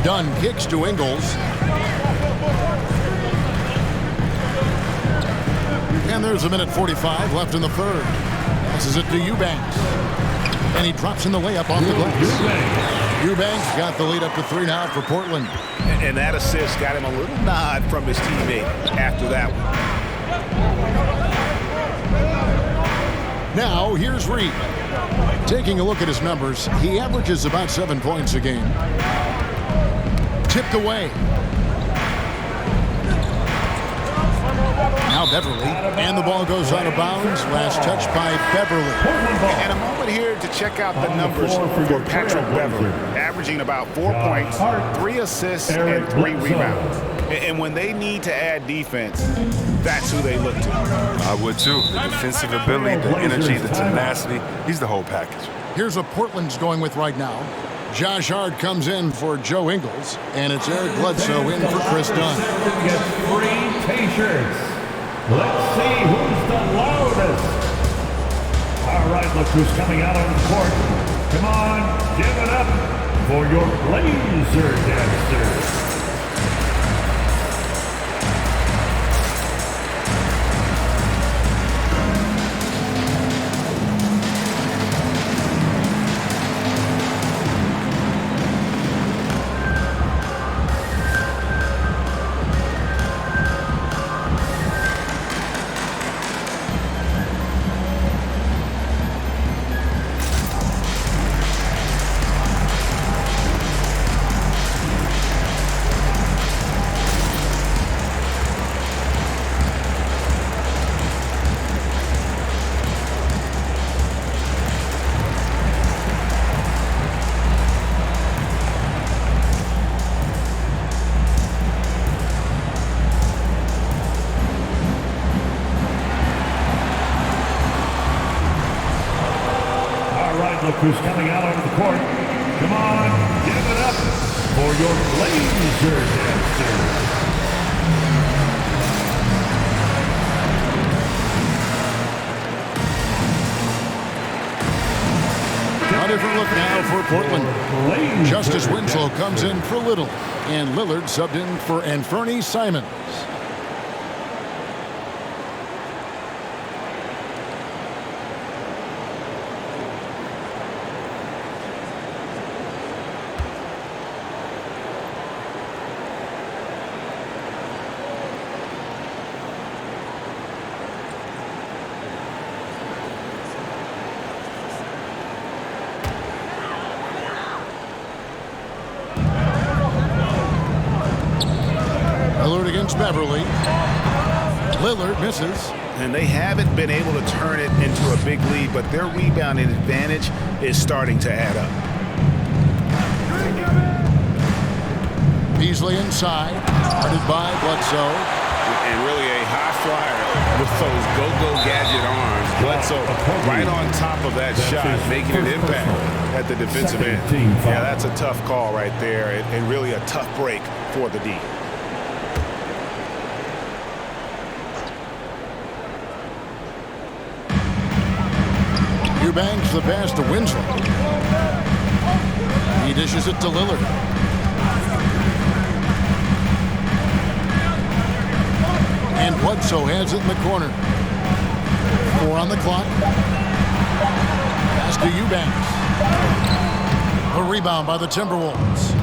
Dunn kicks to Ingles. And there's a minute 45 left in the third. Passes it to Eubanks. And he drops in the layup off the glass. Eubanks got the lead up to 3 now for Portland. And that assist got him a little nod from his teammate after that one. Now, here's Reed. Taking a look at his numbers, he averages about 7 points a game. Tipped away. Now Beverly, and the ball goes out of bounds. Last touch by Beverly. And a moment here to check out the numbers for Patrick Beverly. Averaging about 4 points, 3 assists, and 3 rebounds. And when they need to add defense, that's who they look to. I would too. The defensive ability, the energy, the tenacity. He's the whole package. Here's what Portland's going with right now. Josh Hart comes in for Joe Ingles, and it's Eric Bledsoe in for Chris Dunn. Gets 3 T-shirts. Let's see who's the loudest. All right, look who's coming out on the court. Come on, give it up for your Blazer dancers. Look who's coming out onto the court. Come on, give it up for your Blazer dancers. A different look now for Portland. Justice Winslow comes in for Little, and Lillard subbed in for Anfernee Simons. Lillard against Beverly. Lillard misses. And they haven't been able to turn it into a big lead, but their rebounding advantage is starting to add up. Beasley inside, guarded by Bledsoe. And really a high flyer with those go-go gadget arms. Bledsoe right on top of that shot, making an impact at the defensive end. Yeah, that's a tough call right there, and really a tough break for the D. Eubanks the pass to Winslow. He dishes it to Lillard. And Bledsoe has it in the corner. 4 on the clock. Pass to Eubanks. A rebound by the Timberwolves.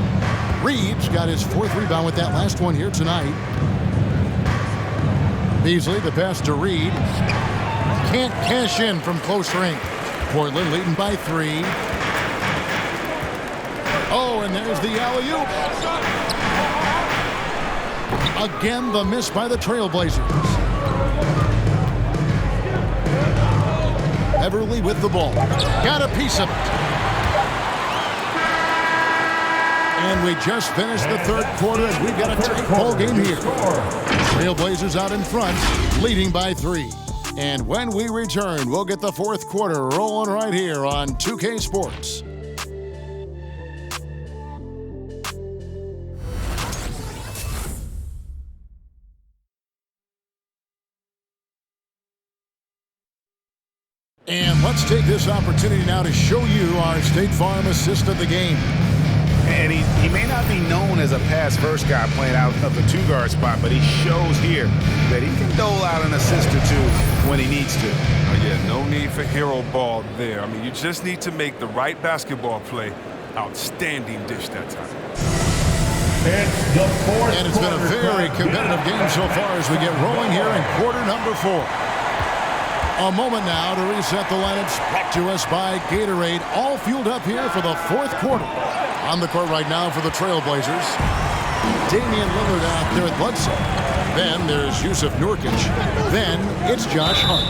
Reeves got his 4th rebound with that last one here tonight. Beasley the pass to Reed. Can't cash in from close range. Portland leading by 3. Oh, and there's the alley-oop. Again, the miss by the Trailblazers. Beverly with the ball. Got a piece of it. And we just finished the 3rd quarter as we've got a tight ball game here. Trailblazers out in front, leading by 3. And when we return, we'll get the 4th quarter rolling right here on 2K Sports. And let's take this opportunity now to show you our State Farm assist of the game. And he may not be known as a pass-first guy playing out of the 2-guard spot, but he shows here that he can dole out an assist or 2 when he needs to. Yeah, no need for hero ball there. I mean, you just need to make the right basketball play. Outstanding dish that time. And it's been a very competitive game so far as we get rolling here in quarter number 4. A moment now to reset the lineups brought to us by Gatorade, all fueled up here for the 4th quarter. On the court right now for the Trailblazers, Damian Lillard out there at Bledsoe. Then there's Yusuf Nurkic. Then it's Josh Hart.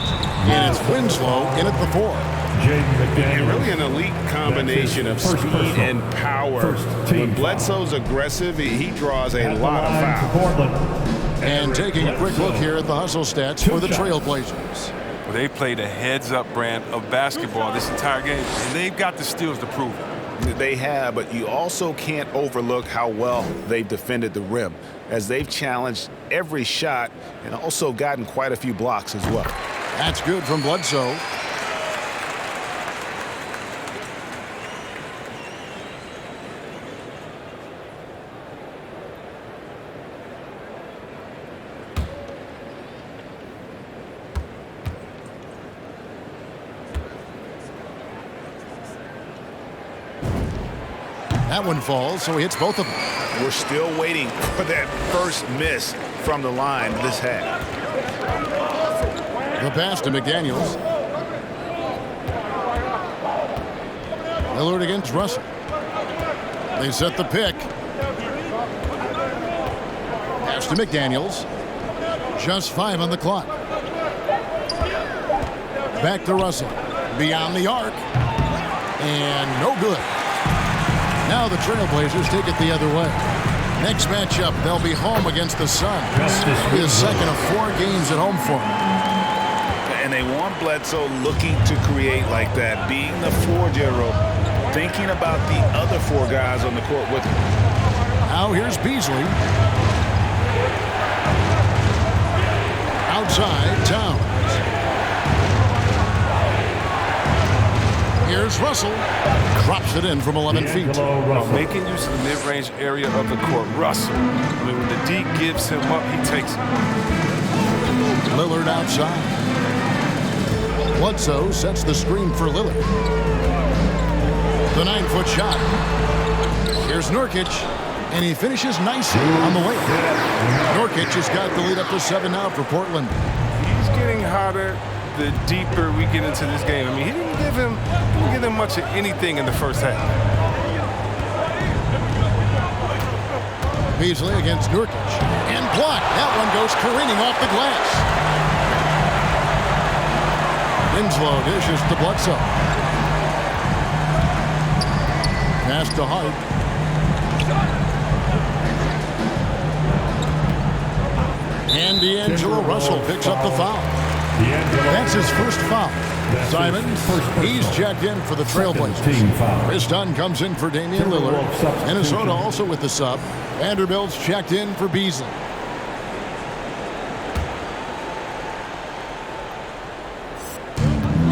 And it's Winslow in at the 4. And really an elite combination of speed and power. When Bledsoe's aggressive, he draws a lot of fouls. And taking a quick look here at the hustle stats for the Trailblazers. Well, they played a heads-up brand of basketball this entire game, and they've got the steals to prove it. They have, but you also can't overlook how well they've defended the rim, as they've challenged every shot and also gotten quite a few blocks as well. That's good from Bledsoe. That one falls, so he hits both of them. We're still waiting for that first miss from the line this half. The pass to McDaniels. Lillard against Russell. They set the pick. Pass to McDaniels. Just 5 on the clock. Back to Russell. Beyond the arc. And no good. Now the Trailblazers take it the other way. Next matchup, they'll be home against the Suns. His second of 4 games at home for him. And they want Bledsoe looking to create like that, being the floor general, thinking about the other 4 guys on the court with him. Now here's Beasley. Outside, Towns. Here's Russell. Drops it in from 11 feet. Making use of the mid-range area of the court. Russell. I mean, when the D gives him up, he takes it. Lillard outside. Bledsoe sets the screen for Lillard. The 9-foot shot. Here's Nurkic. And he finishes nicely on the way. Nurkic has got the lead up to 7 now for Portland. He's getting hotter the deeper we get into this game. I mean, he didn't give him much of anything in the first half. Beasley against Nurkic. And blocked. That one goes careening off the glass. Winslow dishes to Bledsoe. Pass to Hart. And D'Angelo Russell picks up the foul. That's his first foul. Simons, he's checked in for the Trailblazers. Chris Dunn comes in for Damian Lillard. Minnesota also with the sub. Vanderbilt's checked in for Beasley.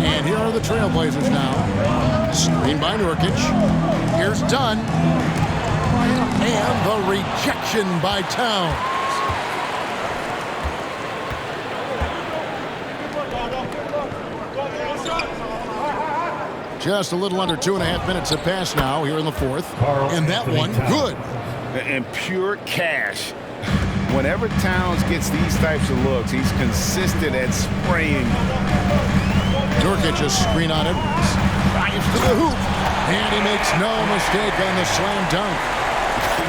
And here are the Trailblazers now. Screen by Nurkic. Here's Dunn. And the rejection by Towns. Just a little under 2.5 minutes have passed now here in the fourth. And that one, good. And pure cash. Whenever Towns gets these types of looks, he's consistent at spraying. Nurkic a screen on Edwards. Drives to the hoop. And he makes no mistake on the slam dunk.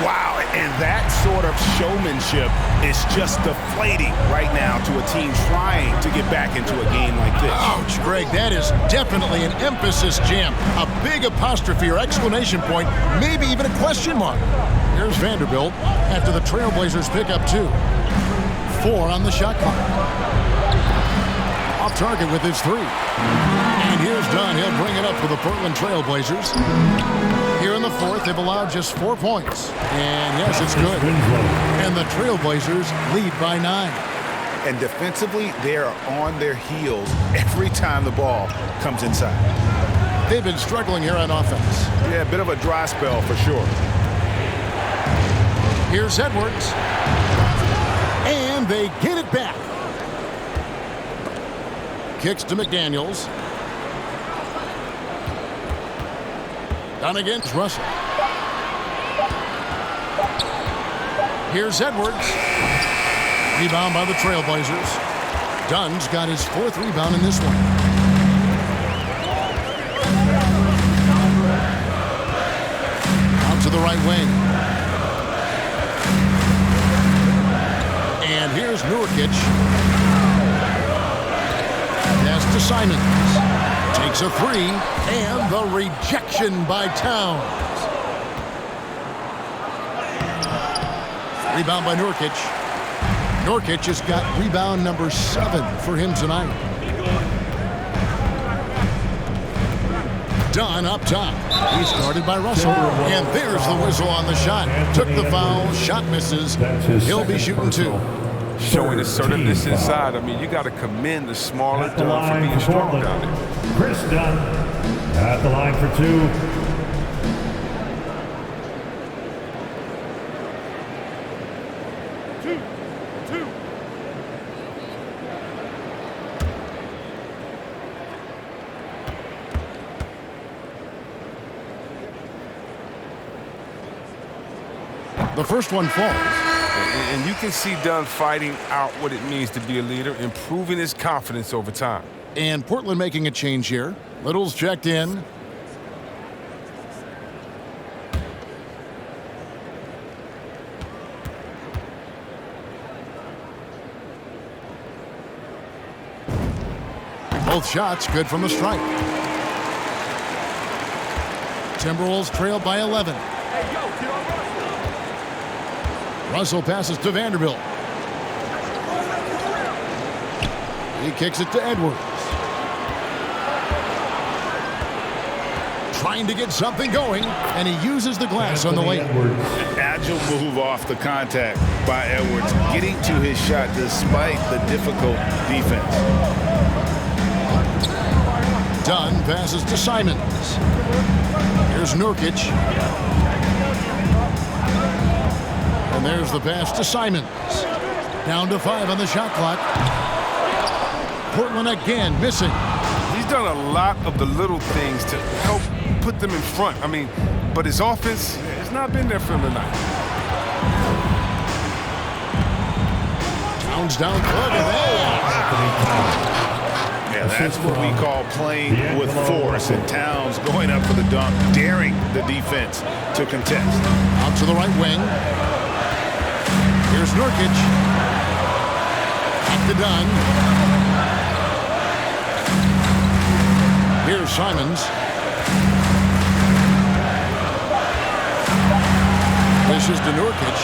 Wow, and that sort of showmanship is just deflating right now to a team trying to get back into a game like this. Ouch, Greg, that is definitely an emphasis jam. A big apostrophe or exclamation point, maybe even a question mark. Here's Vanderbilt after the Trailblazers pick up 2. 4 on the shot clock. Off target with his 3. And here's Dunn. He'll bring it up for the Portland Trailblazers. Here in the fourth, they've allowed just 4 points. And yes, it's good. And the Trailblazers lead by 9. And defensively, they are on their heels every time the ball comes inside. They've been struggling here on offense. Yeah, a bit of a dry spell for sure. Here's Edwards. And they get it back. Kicks to McDaniels. Down against Russell. Here's Edwards. Rebound by the Trailblazers. Dunn's got his 4th rebound in this one. Out to the right wing. And here's Nurkic. Pass to Simons. Takes a 3, and the rejection by Towns. Rebound by Nurkic. Nurkic has got rebound number 7 for him tonight. Dunn up top. He's guarded by Russell. And there's the whistle on the shot. Took the foul. Shot misses. He'll be shooting 2. Showing assertiveness inside. I mean, you got to commend the smaller Dunn for being strong down there. Chris Dunn at the line for 2. The first one falls. And you can see Dunn fighting out what it means to be a leader, improving his confidence over time. And Portland making a change here. Little's checked in. Both shots good from the stripe. Timberwolves trail by 11. Russell passes to Vanderbilt. He kicks it to Edwards. Trying to get something going, and he uses the glass on the lane. An agile move off the contact by Edwards, getting to his shot despite the difficult defense. Dunn passes to Simons. Here's Nurkic. And there's the pass to Simons. Down to 5 on the shot clock. Portland again missing. He's done a lot of the little things to help put them in front. I mean, but his offense has not been there for him tonight. Towns down. Look at that. Yeah, that's what we call playing with force. And Towns going up for the dunk, daring the defense to contest. Out to the right wing. Here's Nurkic. Back to Dunn. Here's Simons. This is to Nurkic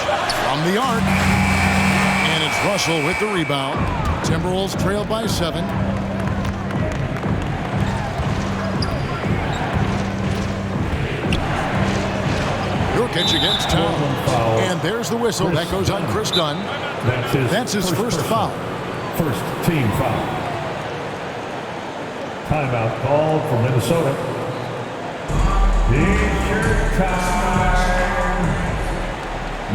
from the arc. And it's Russell with the rebound. Timberwolves trail by 7. Nurkic against Towns. And there's the whistle. That goes on Chris Dunn. That's his first foul. First team foul. Timeout called for Minnesota. It's your time.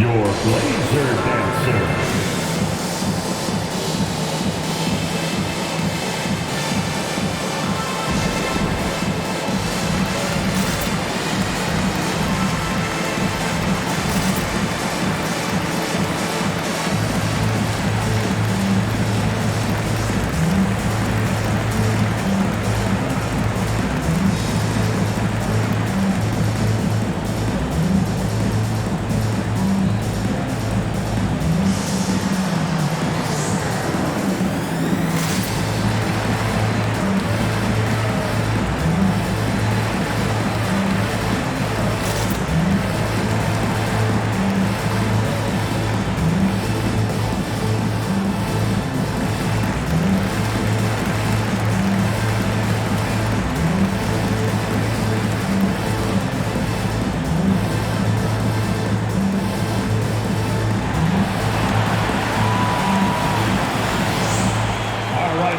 Your laser dancer.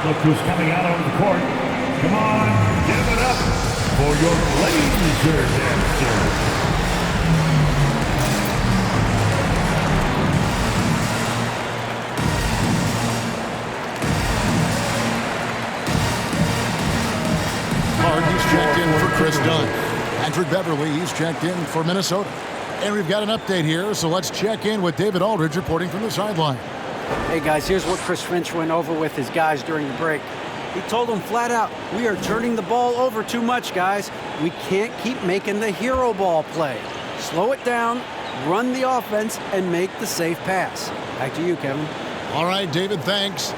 Look who's coming out over the court. Come on, give it up for your laser dancer. Hard, he's checked in for Chris Dunn. Patrick Beverly, he's checked in for Minnesota. And we've got an update here, so let's check in with David Aldridge reporting from the sideline. Hey, guys, here's what Chris Finch went over with his guys during the break. He told them flat out, we are turning the ball over too much, guys. We can't keep making the hero ball play. Slow it down, run the offense, and make the safe pass. Back to you, Kevin. All right, David, thanks.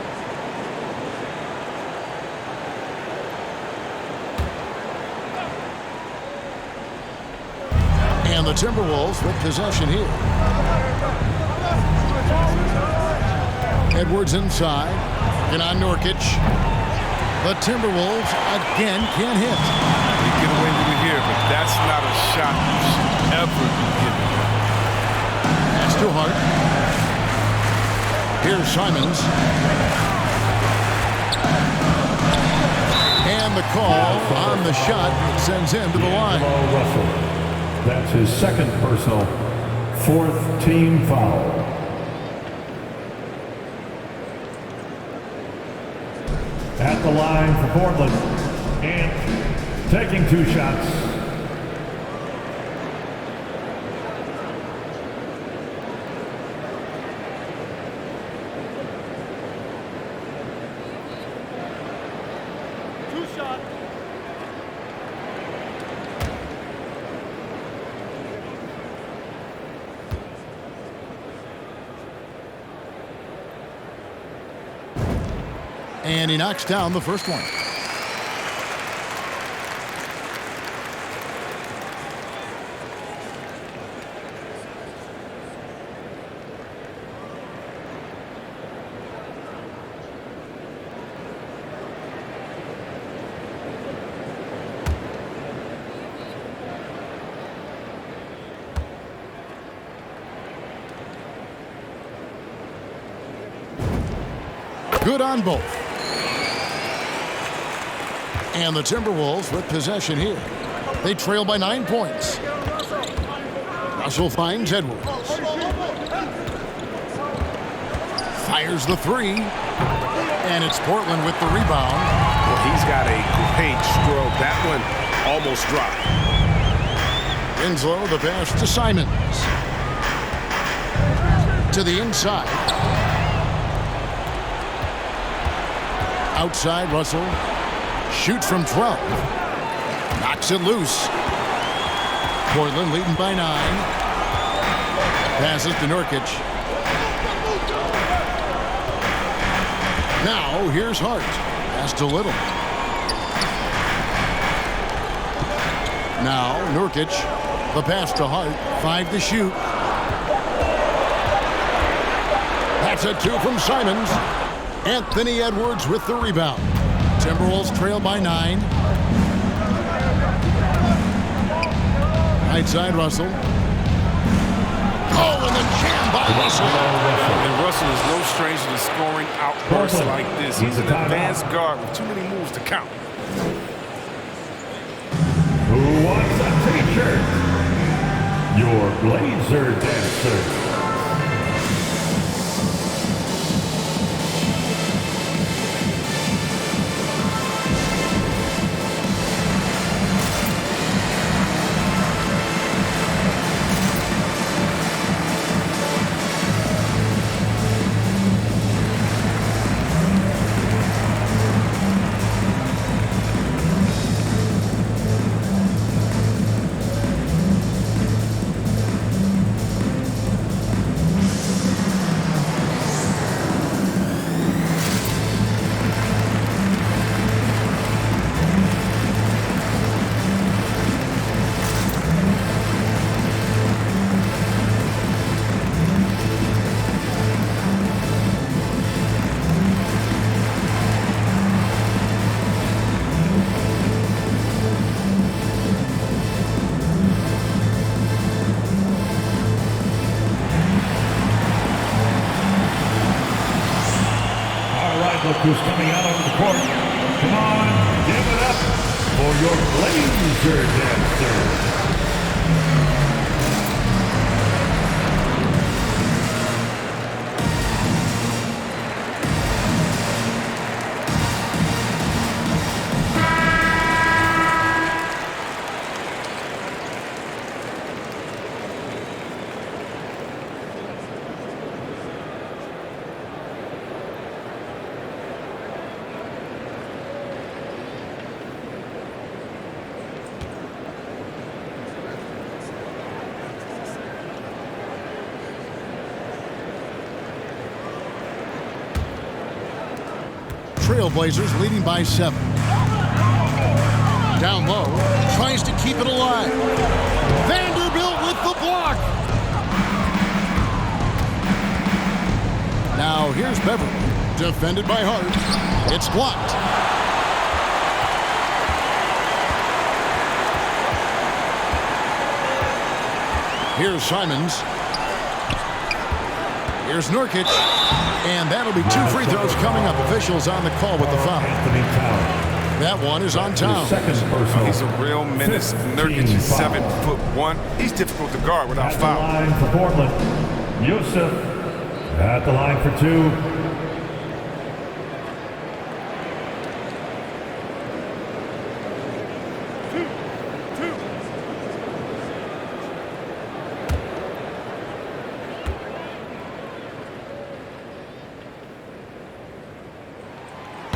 And the Timberwolves with possession here. Edwards inside. And on Nurkic. The Timberwolves again can't hit. They get away with Here's Simons. And the call on the shot sends him to the line. Russell. That's his second personal, fourth team foul. At the line for Portland, and taking 2 shots. And he knocks down the first one. Good on both. And the Timberwolves with possession here. They trail by 9 points. Russell finds Edwards. Fires the 3. And it's Portland with the rebound. Well, he's got a great stroke. That one almost dropped. Winslow, the pass to Simons. To the inside. Outside, Russell. Shoots from 12. Knocks it loose. Portland leading by 9. Passes to Nurkic. Now, here's Hart. Pass to Little. Now, Nurkic. The pass to Hart. 5 to shoot. That's a 2 from Simons. Anthony Edwards with the rebound. Timberwolves trail by 9. Right side, Russell. Oh, and the jam by Russell. And Russell is no stranger to scoring outbursts like this. He's an advanced guard with too many moves to count. Who wants a t-shirt? Your Blazer dancer. Look who's coming out onto the court. Come on, give it up for your Blazer dancer. Trailblazers leading by 7. Down low, tries to keep it alive. Vanderbilt with the block. Now here's Beverly, defended by Hart. It's blocked. Here's Simons. Here's Nurkic. And that'll be 2 free throws coming up. Officials on the call with the foul. That one is on Towns. He's a real menace. Nurkic is 7'1". He's difficult to guard without At the foul. line for Portland, Yusuf at the line for 2.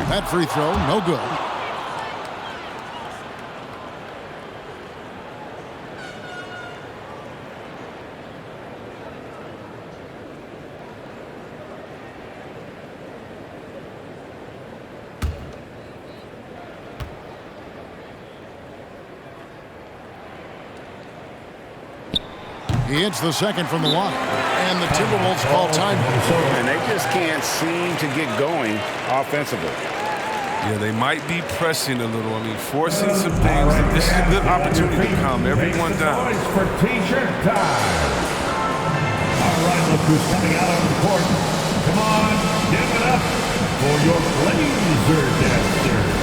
That free throw, no good. He hits the second from the line. And the Timberwolves call time. And they just can't seem to get going offensively. Yeah, they might be pressing a little. I mean, forcing some things. This is a good opportunity to calm everyone down. Noise for T-shirt time. All right, look who's coming out on the court. Come on, give it up for your Blazer dancer.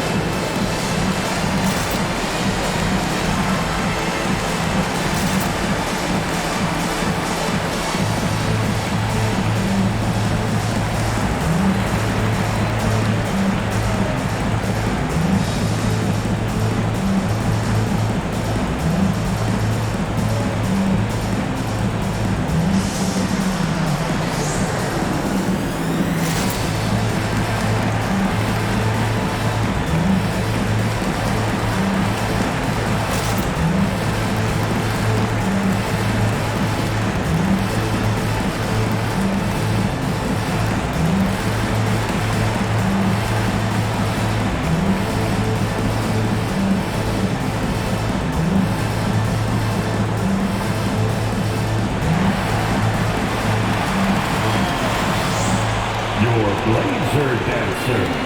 Blazer dancer.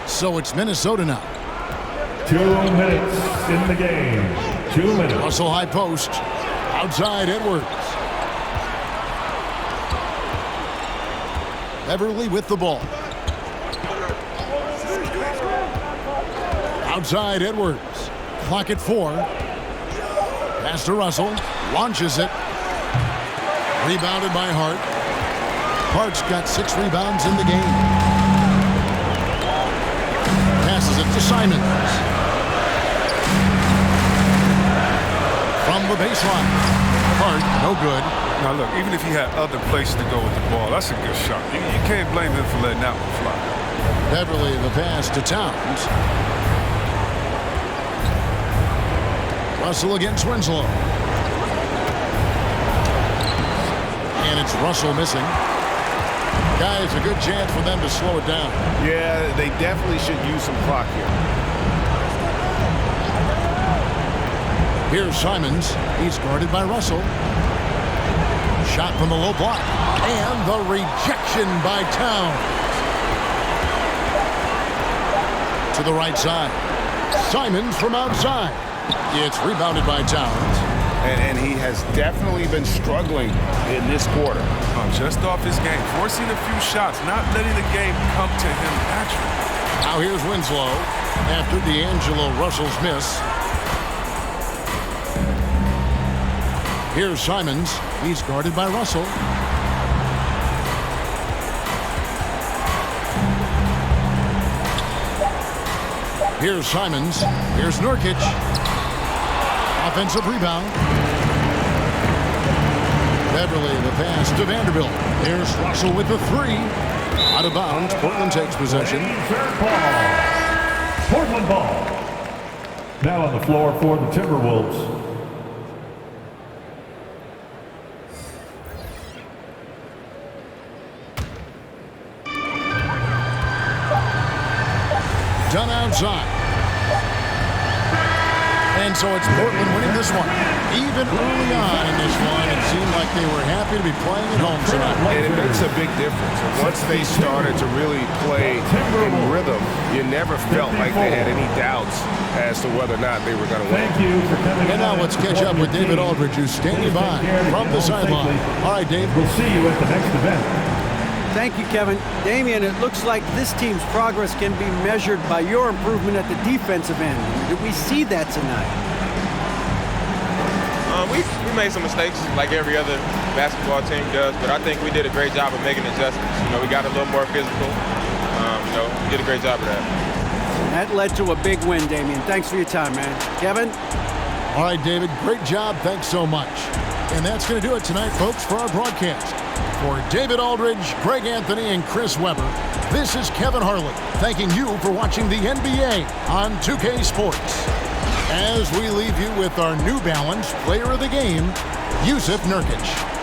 So it's Minnesota now. 2 minutes in the game. 2 minutes. Russell high post. Outside Edwards. Beverly with the ball. Outside Edwards. Clock at 4. Pass to Russell. Launches it. Rebounded by Hart. Hart's got 6 rebounds in the game. Passes it to Simons. From the baseline. Hart, no good. Now look, even if he had other places to go with the ball, that's a good shot. You can't blame him for letting that one fly. Beverly the pass to Towns. Russell against Winslow. And it's Russell missing. Guys, a good chance for them to slow it down. Yeah, they definitely should use some clock here. Here's Simons. He's guarded by Russell. Shot from the low block. And the rejection by Towns. To the right side. Simons from outside. It's rebounded by Towns. And he has definitely been struggling in this quarter. Just off his game, forcing a few shots, not letting the game come to him naturally. Now here's Winslow after D'Angelo Russell's miss. Here's Simons. He's guarded by Russell. Here's Simons. Here's Nurkic. Offensive rebound. Beverly the pass to Vanderbilt. Here's Russell with the 3. Out of bounds, Portland takes possession. Third ball. Portland ball. Now on the floor for the Timberwolves. Done outside. And so it's Portland winning this one. Even early on in this one, it seemed like they were happy to be playing at home tonight. And it makes a big difference. Once they started to really play in rhythm, you never felt like they had any doubts as to whether or not they were going to win. Thank you for coming. And now let's catch up with David Aldridge, who's standing by from the sideline. All right, Dave. We'll see you at the next event. Thank you, Kevin. Damian, it looks like this team's progress can be measured by your improvement at the defensive end. Did we see that tonight? We made some mistakes like every other basketball team does, but I think we did a great job of making adjustments. We got a little more physical. We did a great job of that. And that led to a big win, Damian. Thanks for your time, man. Kevin? All right, David, great job. Thanks so much. And that's going to do it tonight, folks, for our broadcast. For David Aldridge, Greg Anthony, and Chris Webber, this is Kevin Harlan thanking you for watching the NBA on 2K Sports. As we leave you with our New Balance Player of the Game, Yusuf Nurkic.